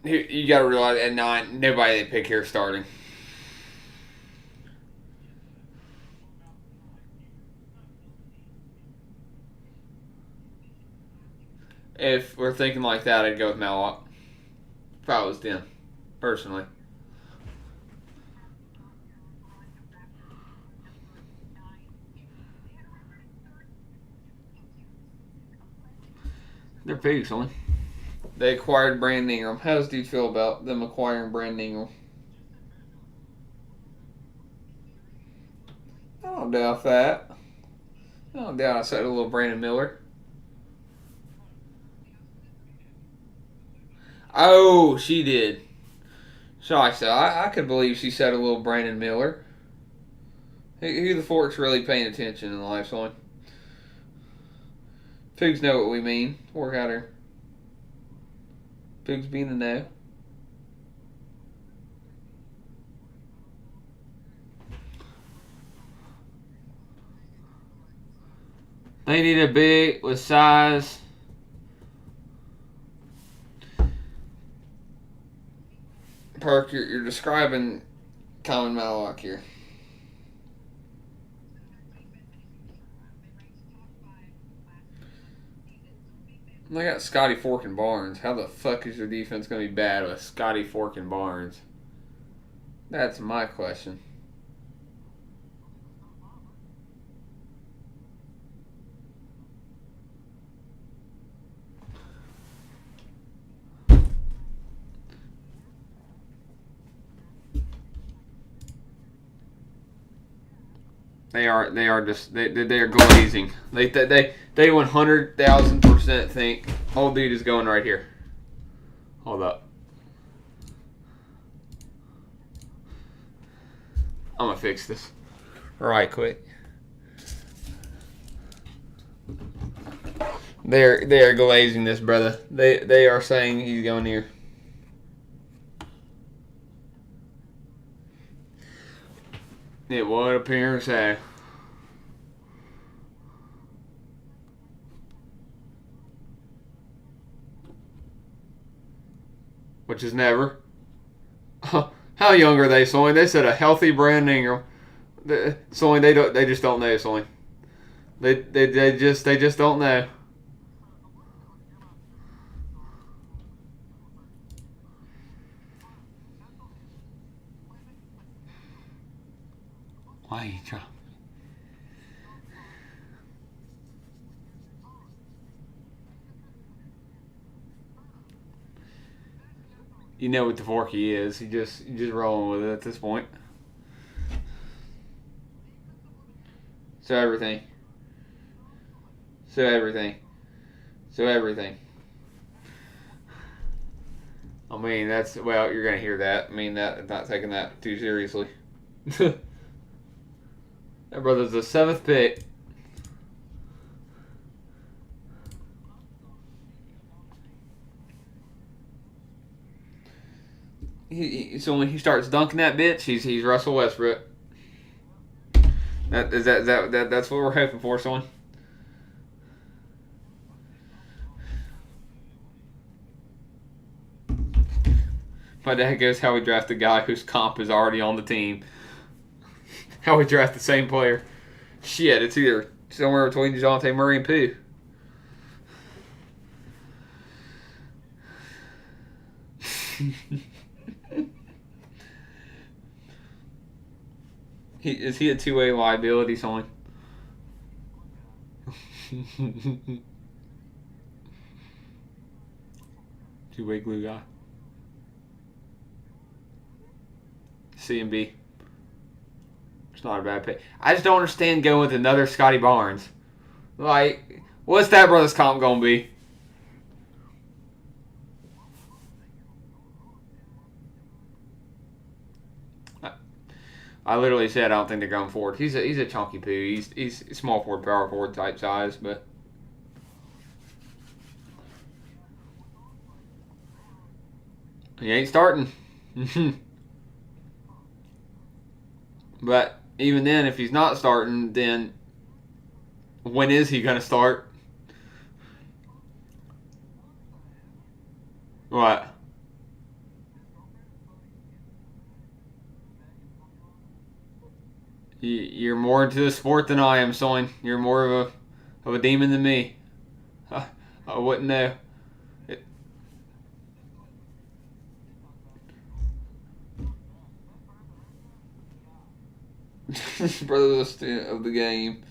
you got to realize at 9, nobody they pick here is starting. If we're thinking like that, I'd go with Mallock. If I was them, personally. They're pigs, only. They acquired Brandon Ingram. How does dude feel about them acquiring Brandon Ingram? I don't doubt that. I don't doubt I said a little Brandon Miller. Oh, she did. So I could believe she said a little Brandon Miller. Who the fork's really paying attention in the life line? Pigs know what we mean. Work out here. Pigs be in the know. They need a big with size. Perk, you're describing Common Mallock here. They got Scotty Fork and Barnes. How the fuck is your defense going to be bad with Scotty Fork and Barnes? That's my question. They are just they are glazing. They 100,000% think old dude is going right here. Hold up. I'm gonna fix this right quick. They are glazing this, brother. They are saying he's going here. It would appear so. Which is never. How young are they, Soin? They said a healthy Brandon Ingram. Soin, they just don't know, Soin. They just don't know. Why you trying? You know what the Forky is. You just rolling with it at this point. So everything. I mean, you're gonna hear that. I mean, that not taking that too seriously. That brother's the 7th pick. So when he starts dunking that bitch, he's Russell Westbrook. That's what we're hoping for, son. My dad goes, how we draft a guy whose comp is already on the team. How we draft the same player. Shit, it's either somewhere between DeJounte Murray and Pooh. Is he a two-way liability, son? Two-way glue guy. C and B. It's not a bad pick. I just don't understand going with another Scotty Barnes. Like, what's that brother's comp gonna be? I literally said I don't think they're going forward. He's a chunky poo. He's small forward, power forward type size, but he ain't starting. But even then, if he's not starting, then when is he gonna start? What? You're more into the sport than I am, son. You're more of a demon than me. I wouldn't know. It, brother, the student of the game.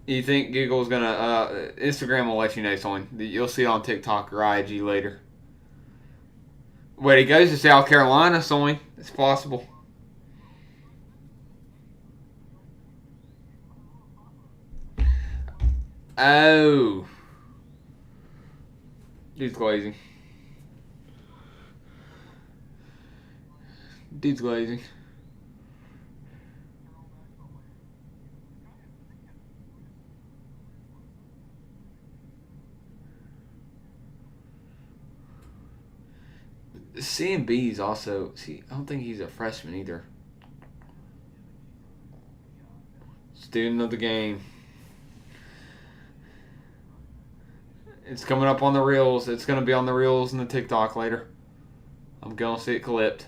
You think Google's gonna Instagram will let you know, son. You'll see it on TikTok or IG later. Wait, he goes to South Carolina, son. It's possible. Oh. Dude's glazing. Dude's glazing. C and B is also. See, I don't think he's a freshman either. Student of the game. It's coming up on the reels. It's gonna be on the reels and the TikTok later. I'm gonna see it clipped.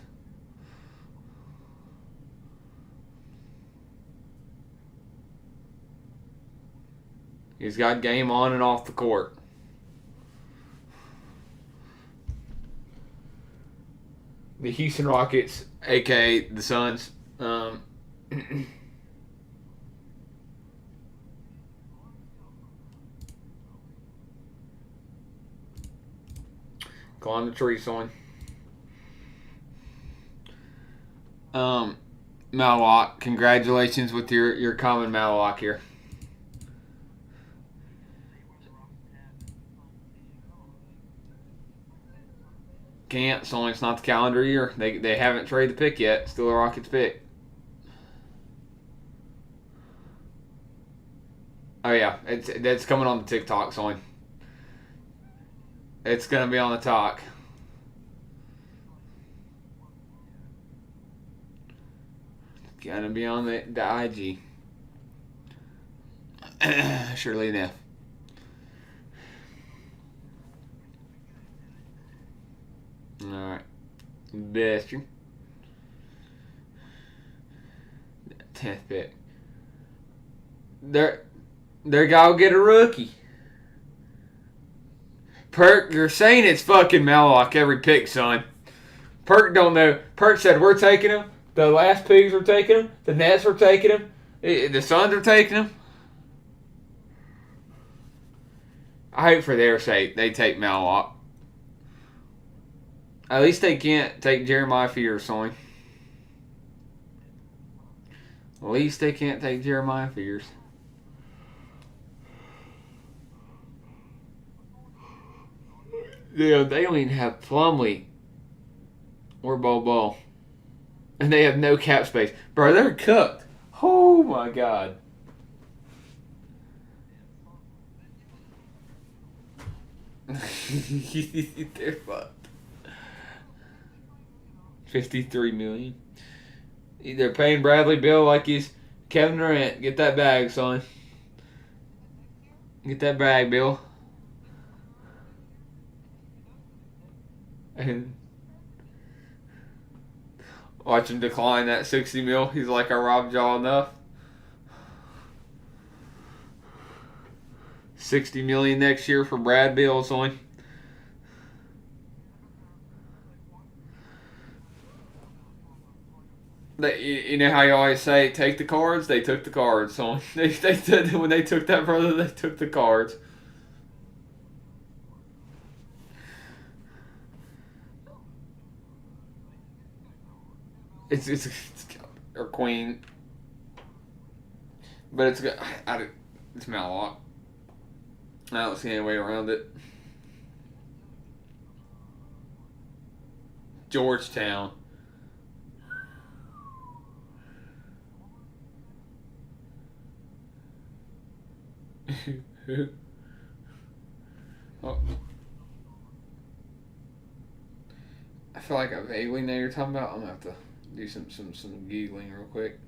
He's got game on and off the court. The Houston Rockets, aka the Suns, climb the tree, son. Mallock, congratulations with your common Mallock here. Can't, so it's not the calendar year. They haven't traded the pick yet. Still a Rockets pick. Oh yeah, that's coming on the TikTok, son. It's gonna be on the talk. Gonna be on the IG. Surely enough. Alright. Bastard. 10th pick. They're gonna get a rookie. Perk, you're saying it's fucking Mallock every pick, son. Perk don't know. Perk said we're taking him. The last pigs are taking him. The Nets are taking him. The Suns are taking him. I hope for their sake they take Mallock. At least they can't take Jeremiah Fears, son. At least they can't take Jeremiah Fears. Yeah, they don't even have Plumlee or Bobo. And they have no cap space. Bro, they're cooked. Oh my god. They're fucked. 53 million. They're paying Bradley Beal like he's Kevin Durant. Get that bag, son. Get that bag, Bill. And watch him decline that 60 mil. He's like, I robbed y'all enough. 60 million next year for Brad Beal, son. You know how you always say, take the cards? They took the cards, son. They did, when they took that brother, they took the cards. It's or Queen, but it's Mallock. I don't see any way around it. Georgetown. Oh, I feel like I vaguely know you're talking about. I'm gonna have to do some giggling real quick.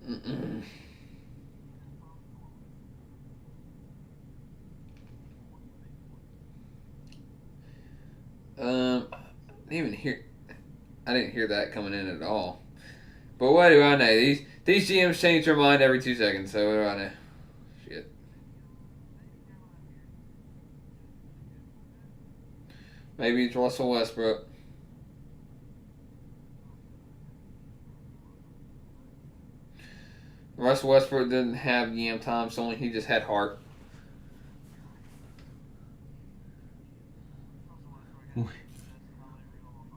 Mm-mm. I didn't even hear. I didn't hear that coming in at all. But what do I know? These GMs change their mind every 2 seconds. So what do I know? Shit. Maybe it's Russell Westbrook. Russell Westbrook didn't have GM time, so he just had heart.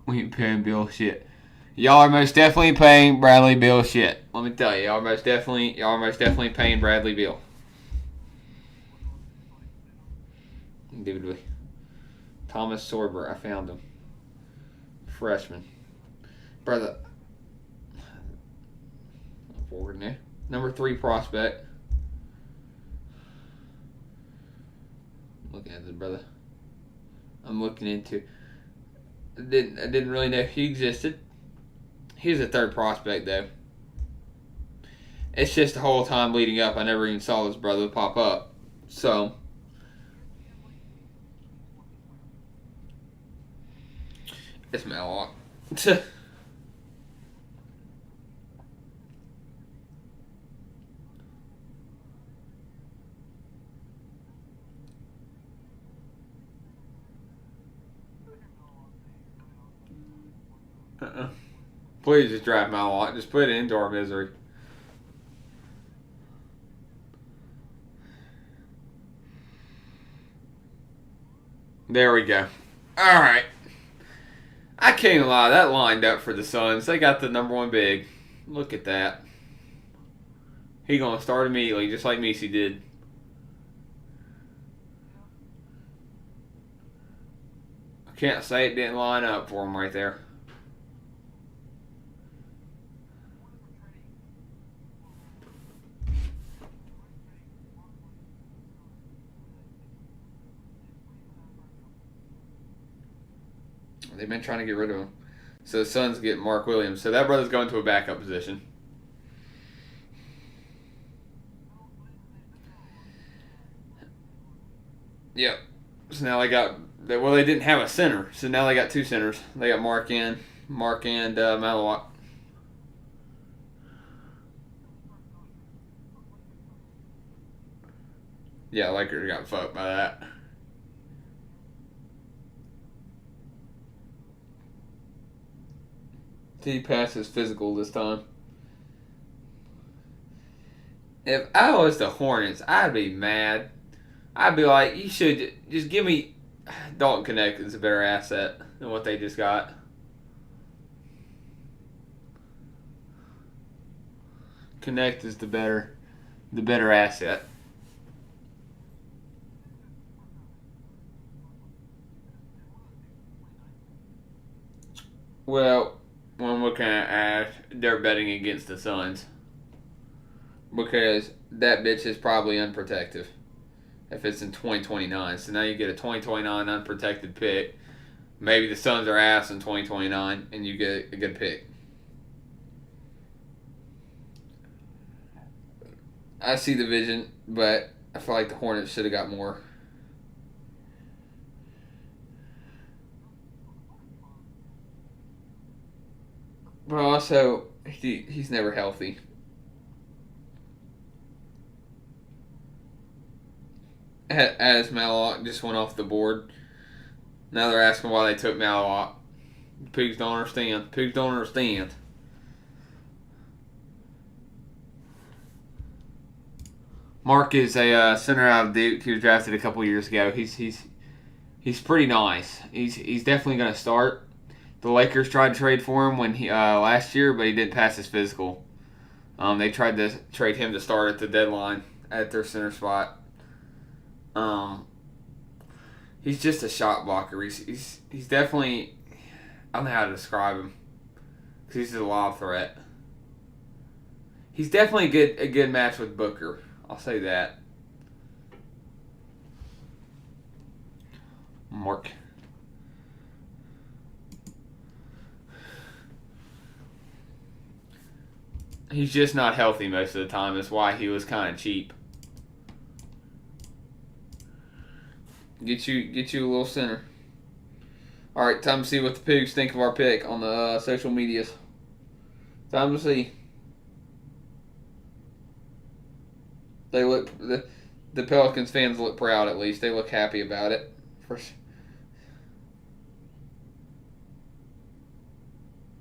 We ain't paying Bill shit. Y'all are most definitely paying Bradley Beal shit. Let me tell you, y'all are most definitely paying Bradley Beal. Indubitably. Thomas Sorber, I found him. Freshman. Brother. Forward now. Number 3 prospect. Looking at this brother. I'm looking into. I didn't really know he existed. He was a 3rd prospect though. It's just the whole time leading up, I never even saw this brother pop up. So it's Mallock. Please just draft Mallock. Just put it into our misery. There we go. All right. I can't lie. That lined up for the Suns. They got the number 1 big. Look at that. He gonna start immediately, just like Messi did. I can't say it didn't line up for him right there. They've been trying to get rid of him. So the Suns get Mark Williams. So that brother's going to a backup position. Yep. So now they got. Well, they didn't have a center. So now they got 2 centers. They got Mark and Mallock. Yeah, Lakers got fucked by that. T pass is physical this time. If I was the Hornets, I'd be mad. I'd be like, you should just give me. Dalton Connect is a better asset than what they just got. Connect is the better asset. Well, when looking at they're betting against the Suns because that bitch is probably unprotected if it's in 2029. So now you get a 2029 unprotected pick. Maybe the Suns are ass in 2029 and you get a good pick. I see the vision, but I feel like the Hornets should have got more. But also, he's never healthy. As Mallock just went off the board. Now they're asking why they took Mallock. Pigs don't understand. Pigs don't understand. Mark is a center out of Duke. He was drafted a couple years ago. He's pretty nice. He's definitely going to start. The Lakers tried to trade for him when he last year, but he didn't pass his physical. They tried to trade him to start at the deadline at their center spot. He's just a shot blocker. He's definitely, I don't know how to describe him because he's a lob threat. He's definitely a good match with Booker. I'll say that. Mark. He's just not healthy most of the time. That's why he was kind of cheap. Get you a little center. All right, time to see what the Pigs think of our pick on the social medias. Time to see. They look the Pelicans fans look proud. At least they look happy about it.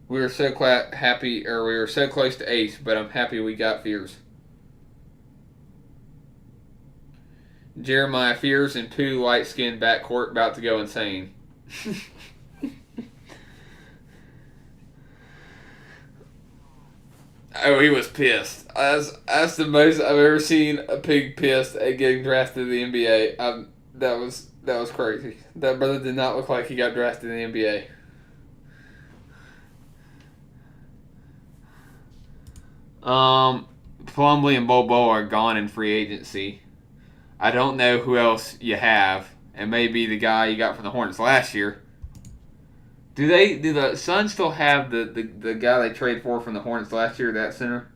We were so happy, or we were so close to ace, but I'm happy we got Fears. Jeremiah Fears and Pooh light skinned backcourt about to go insane. Oh, he was pissed. That's the most I've ever seen a Pig pissed at getting drafted in the NBA. That was crazy. That brother did not look like he got drafted in the NBA. Plumlee and Bobo are gone in free agency. I don't know who else you have. It may be the guy you got from the Hornets last year. Do the Suns still have the guy they traded for from the Hornets last year, that center?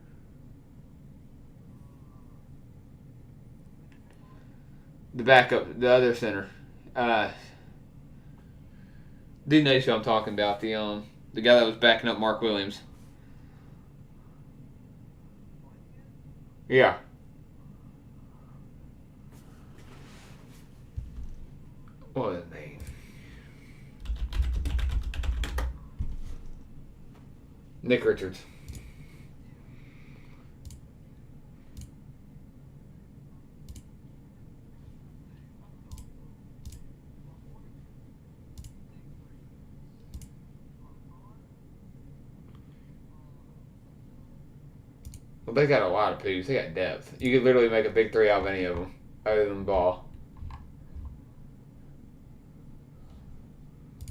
The backup, the other center. Do know who I'm talking about? The guy that was backing up Mark Williams. Yeah. What was his name? Nick Richards. Well, they got a lot of Pigs. They got depth. You could literally make a big three out of any of them, other than Ball.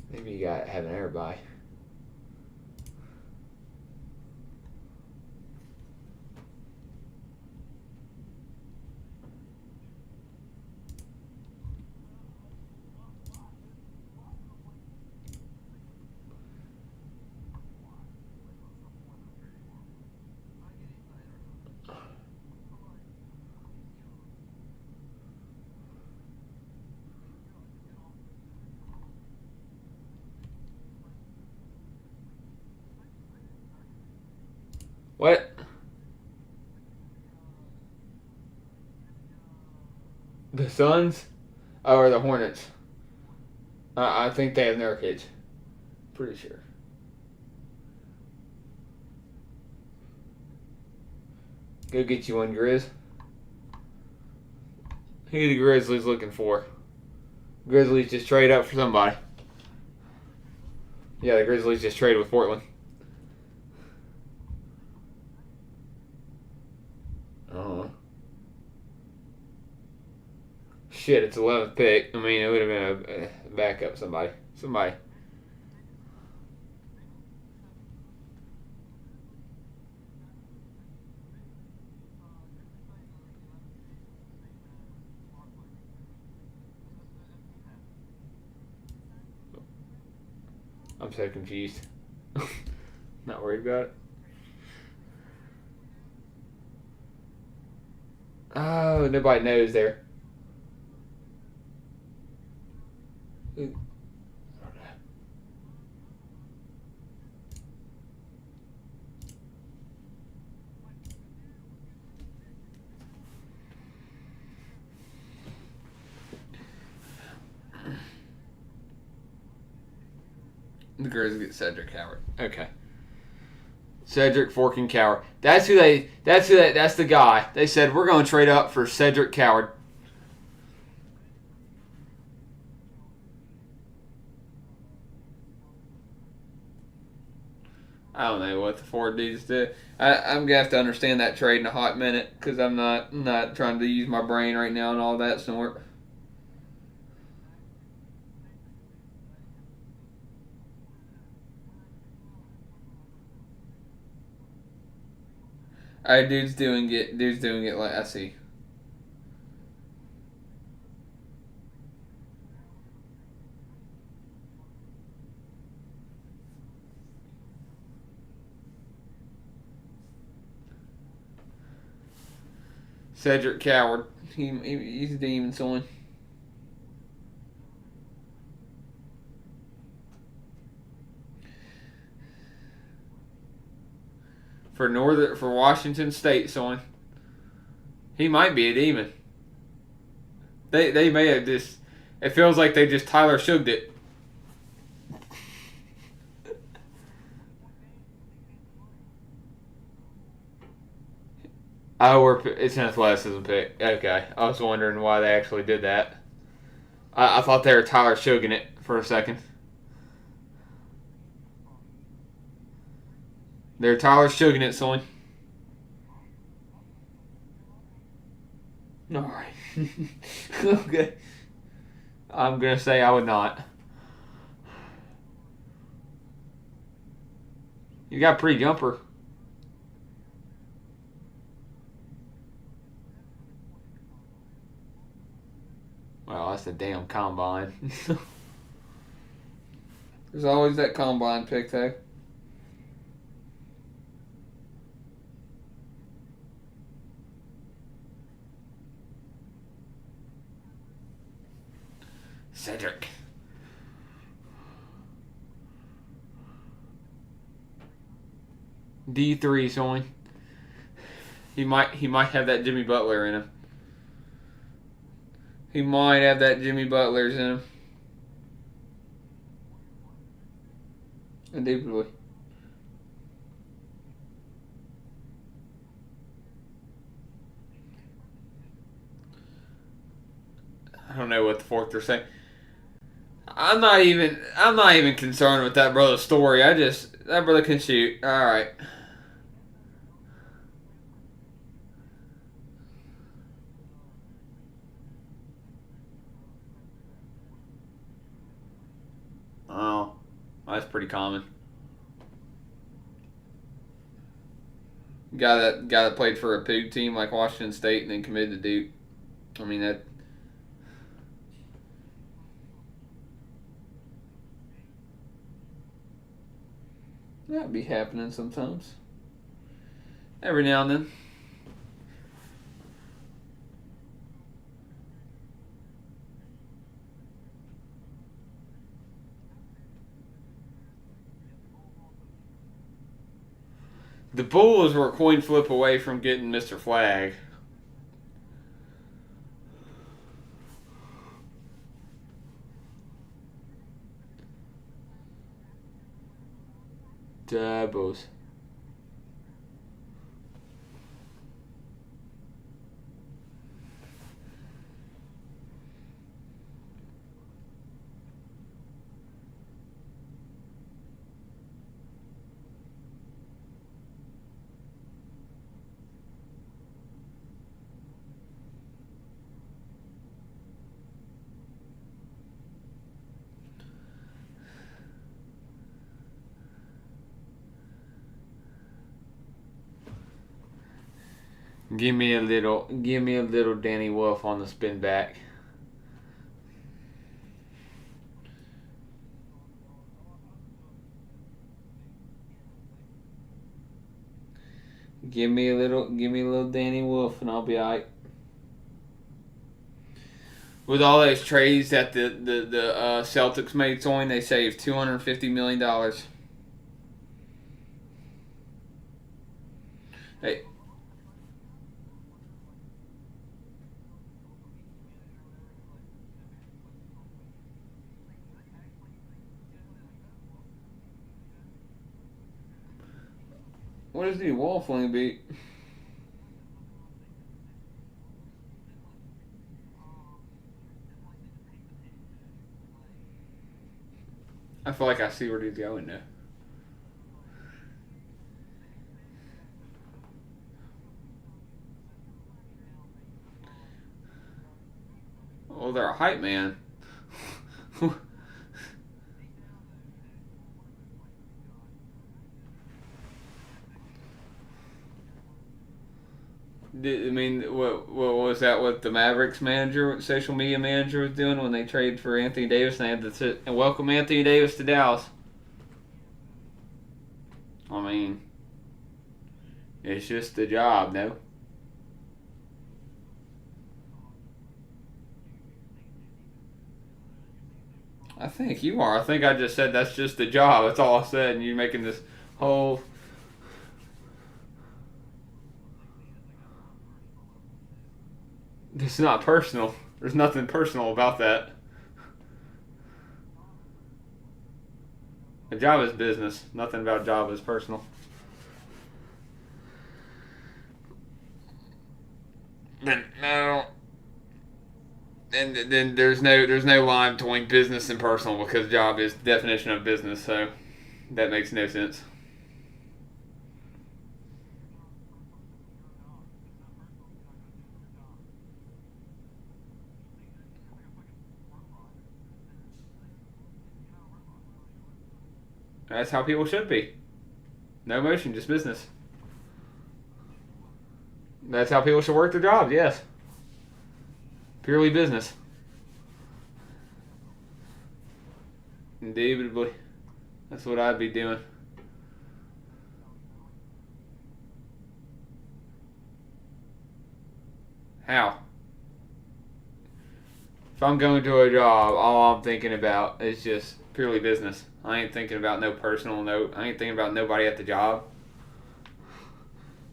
Maybe you got have an air by. What? The Suns? Oh, or the Hornets? I think they have Nurkic. Pretty sure. Go get you one, Grizz. Who are the Grizzlies looking for? Grizzlies just trade up for somebody. Yeah, the Grizzlies just traded with Portland. Oh. Shit, it's 11th pick. I mean, it would have been a backup somebody. Somebody. I'm so confused. Not worried about it. Oh, nobody knows there. The Grizzlies get Cedric Howard. Okay. Cedric Forking Coward. That's the guy. They said we're going to trade up for Cedric Coward. I don't know what the Ford dudes do. I'm gonna have to understand that trade in a hot minute because I'm not trying to use my brain right now and all that sort. All right, dude's doing it. Dude's doing it like I see. Cedric Coward. He's a demon son. For Washington State, son. He might be a demon. They may have just. It feels like they just Tyler Shugged it. Oh, it's an athleticism pick. Okay, I was wondering why they actually did that. I thought they were Tyler Shugging it for a second. They're Tyler Shugging it, son. All right. Okay. I'm gonna say I would not. You got a pretty jumper. Well, that's a damn combine. There's always that combine pick, though. Cedric. D3 showing. He might have that Jimmy Butler in him. He might have that Jimmy Butler's in him. Indubitably. I don't know what the fourth they're saying. I'm not even concerned with that brother's story. That brother can shoot. All right. Oh, that's pretty common. Guy that played for a pig team like Washington State and then committed to Duke. I mean that be happening sometimes. Every now and then. The Bulls were a coin flip away from getting Mr. Flag. Bulls. Give me a little Danny Wolf on the spin back. Give me a little Danny Wolf and I'll be alright. With all those trades that the Celtics made, Soin, they saved $250 million. Hey, what is the Waffling beat? I feel like I see where he's going now. Oh, they're a hype man. I mean, what was that? What the Mavericks manager, social media manager, was doing when they traded for Anthony Davis and they had to sit and welcome Anthony Davis to Dallas? I mean, it's just a job, no? I think you are. I think I just said that's just a job. That's all I said, and you're making this whole. It's not personal. There's nothing personal about that. A job is business. Nothing about job is personal. Then no, and then there's no line between business and personal because job is the definition of business. So that makes no sense. That's how people should be. No emotion, just business. That's how people should work their jobs. Yes, purely business. Indubitably, that's what I'd be doing. How? If I'm going to a job, all I'm thinking about is just purely business. I ain't thinking about no personal note. I ain't thinking about nobody at the job.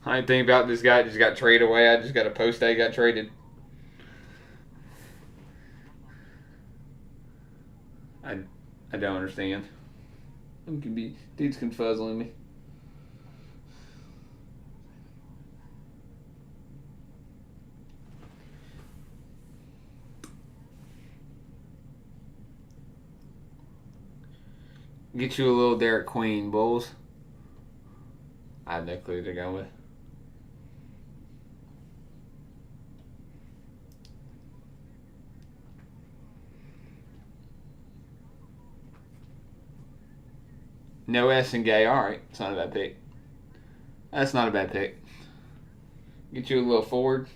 I ain't thinking about this guy just got traded away. I just got a post that he got traded. I, I don't understand. Dude's confuzzling me. Get you a little Derek Queen, Bulls. I have no clue they're going with. No S and Gay. All right, it's not a bad pick. That's not a bad pick. Get you a little forward.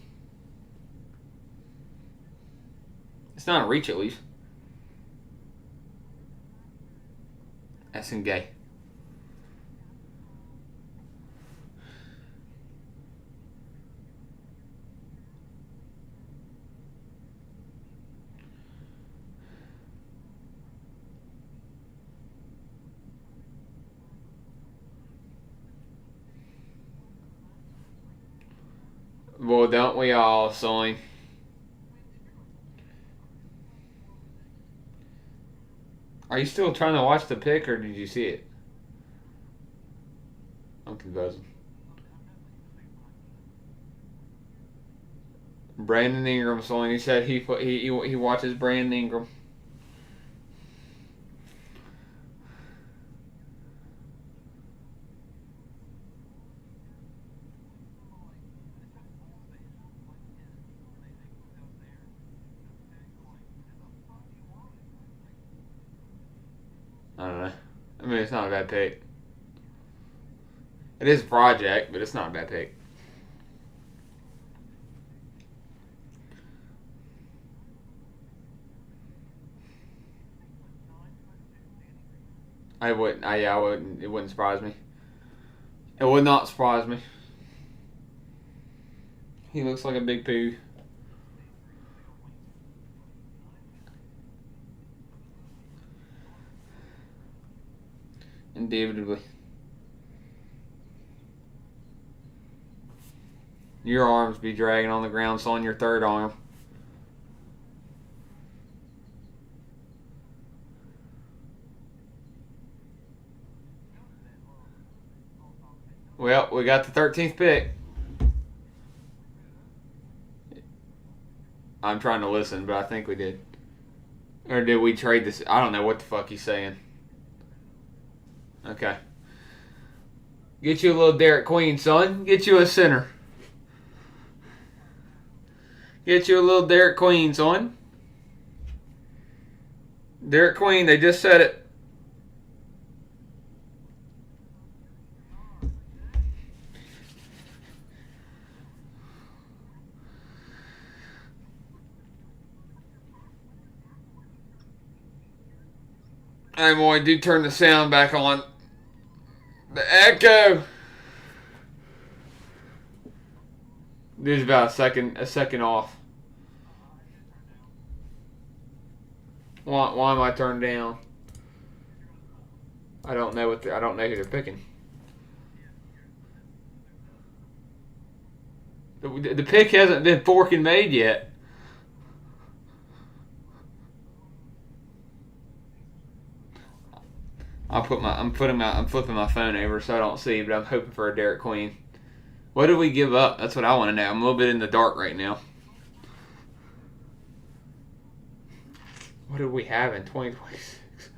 It's not a reach at least. S and Gay. Well, don't we all, Soin? Are you still trying to watch the pick, or did you see it? I'm confused. Brandon Ingram, Soin. He said he watches Brandon Ingram. I don't know. I mean, it's not a bad pick. It is a project, but it's not a bad pick. I wouldn't. Yeah, I wouldn't. It wouldn't surprise me. It would not surprise me. He looks like a big poo. Indubitably. Your arms be dragging on the ground, son. Your third arm. Well, we got the 13th pick. I'm trying to listen, but I think we did. Or did we trade this? I don't know what the fuck he's saying. Okay. Get you a little Derek Queen, son. Get you a center. Get you a little Derek Queen, son. Derek Queen, they just said it. Hey boy, do turn the sound back on. The echo. Dude's about a second off. Why am I turned down? I don't know I don't know who they're picking. The pick hasn't been forking made yet. I'm flipping my phone over so I don't see, but I'm hoping for a Derek Queen. What did we give up? That's what I want to know. I'm a little bit in the dark right now. What did we have in 2026?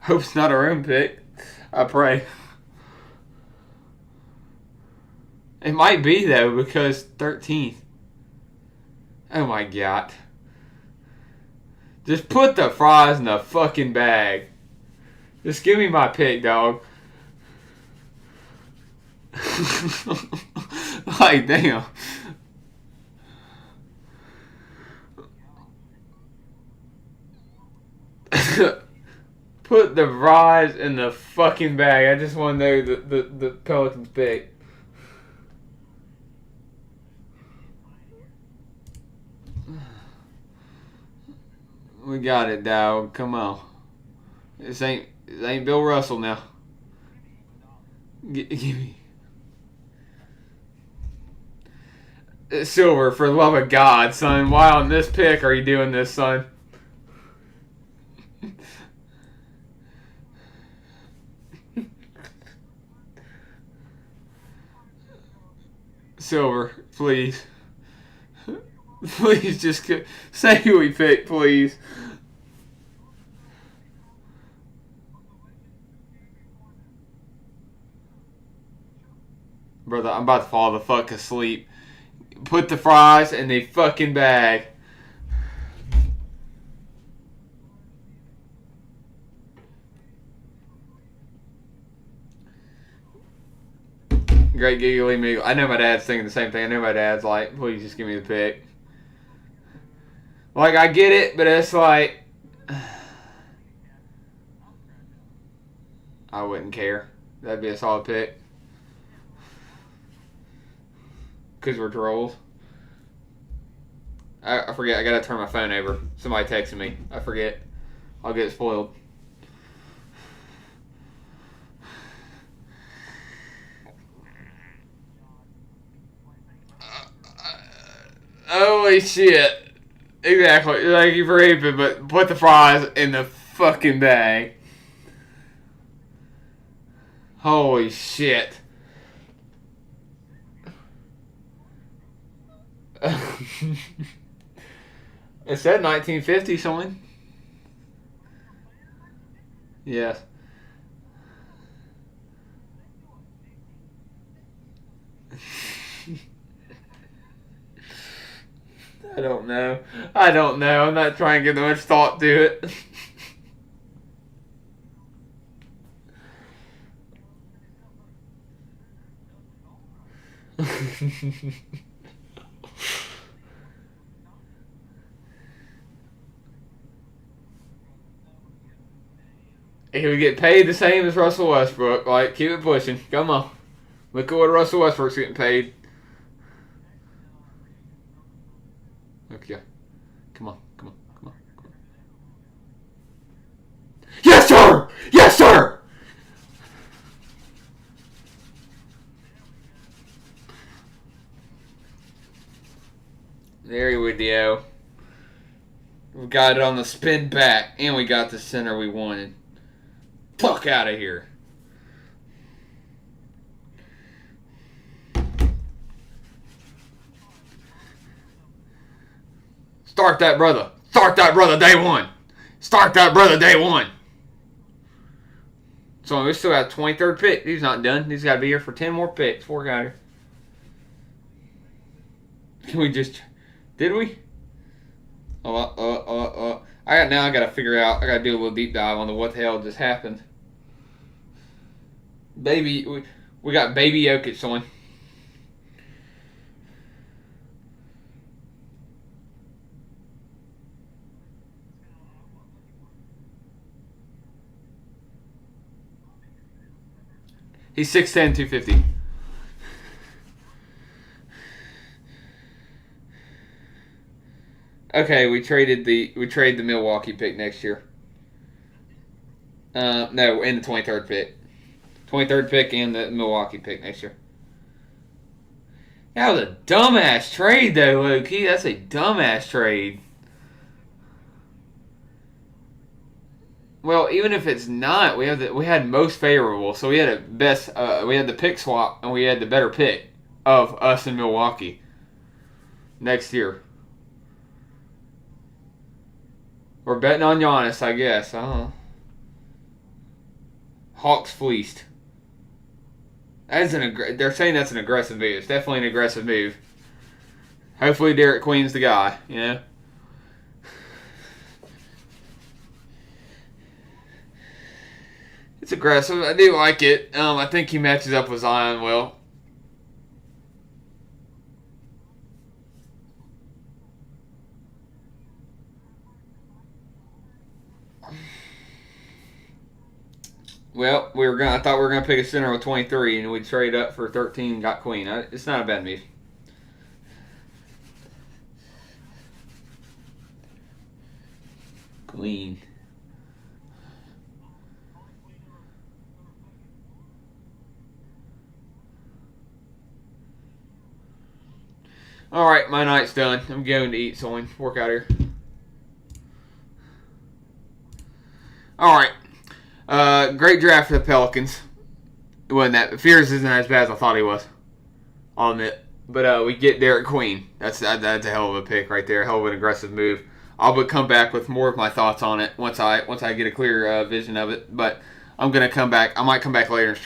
Hope it's not our own pick. I pray. It might be though, because 13th. Oh my god. Just put the fries in the fucking bag. Just give me my pick, dog. Like, damn. Put the fries in the fucking bag. I just want to know the Pelicans pick. We got it, dog. Come on. This ain't Bill Russell now. Give me Silver, for the love of God, son. Why on this pick are you doing this, son? Silver, please. Please just say who we picked, please. Brother, I'm about to fall the fuck asleep. Put the fries in the fucking bag. Great giggly me. I know my dad's thinking the same thing. I know my dad's like, please just give me the pick. Like, I get it, but it's like, I wouldn't care. That'd be a solid pick. Because we're trolls. I forget. I gotta turn my phone over. Somebody texted me. I forget. I'll get spoiled. Holy shit. Exactly. Thank you for heaping, but put the fries in the fucking bag. Holy shit. It said 1950 something. Yes. I don't know. I'm not trying to give much thought to it. He would get paid the same as Russell Westbrook. Like, keep it pushing. Come on. Look at what Russell Westbrook's getting paid. Okay. Come on. Yes, sir! Yes, sir! There we go. We got it on the spin back, and we got the center we wanted. Fuck out of here. Start that brother. Start that brother day one. Start that brother day one. So we still got 23rd pick. He's not done. He's got to be here for 10 more picks. 4 got here. Can we just... Did we? I got to figure out. I got to do a little deep dive on what the hell just happened. We got baby Jokic on. He's 6'10", 250. Okay, we traded the Milwaukee pick next year. No, and the 23rd pick. 23rd pick and the Milwaukee pick next year. That was a dumbass trade, though, Loki. That's a dumbass trade. Well, even if it's not, we had most favorable, so we had we had the pick swap, and we had the better pick of us in Milwaukee next year. We're betting on Giannis, I guess. Hawks fleeced. They're saying that's an aggressive move. It's definitely an aggressive move. Hopefully Derek Queen's the guy, you know? It's aggressive. I do like it. I think he matches up with Zion well. Well, I thought we were gonna pick a center with 23, and we'd trade up for 13 and got Queen. It's not a bad move. Queen. All right, my night's done. I'm going to eat, so I'm work out here. All right. Great draft for the Pelicans. Fears isn't as bad as I thought he was. I'll admit. But we get Derek Queen. That's a hell of a pick right there. Hell of an aggressive move. I'll come back with more of my thoughts on it once I get a clear vision of it. But I'm gonna come back. I might come back later in stream.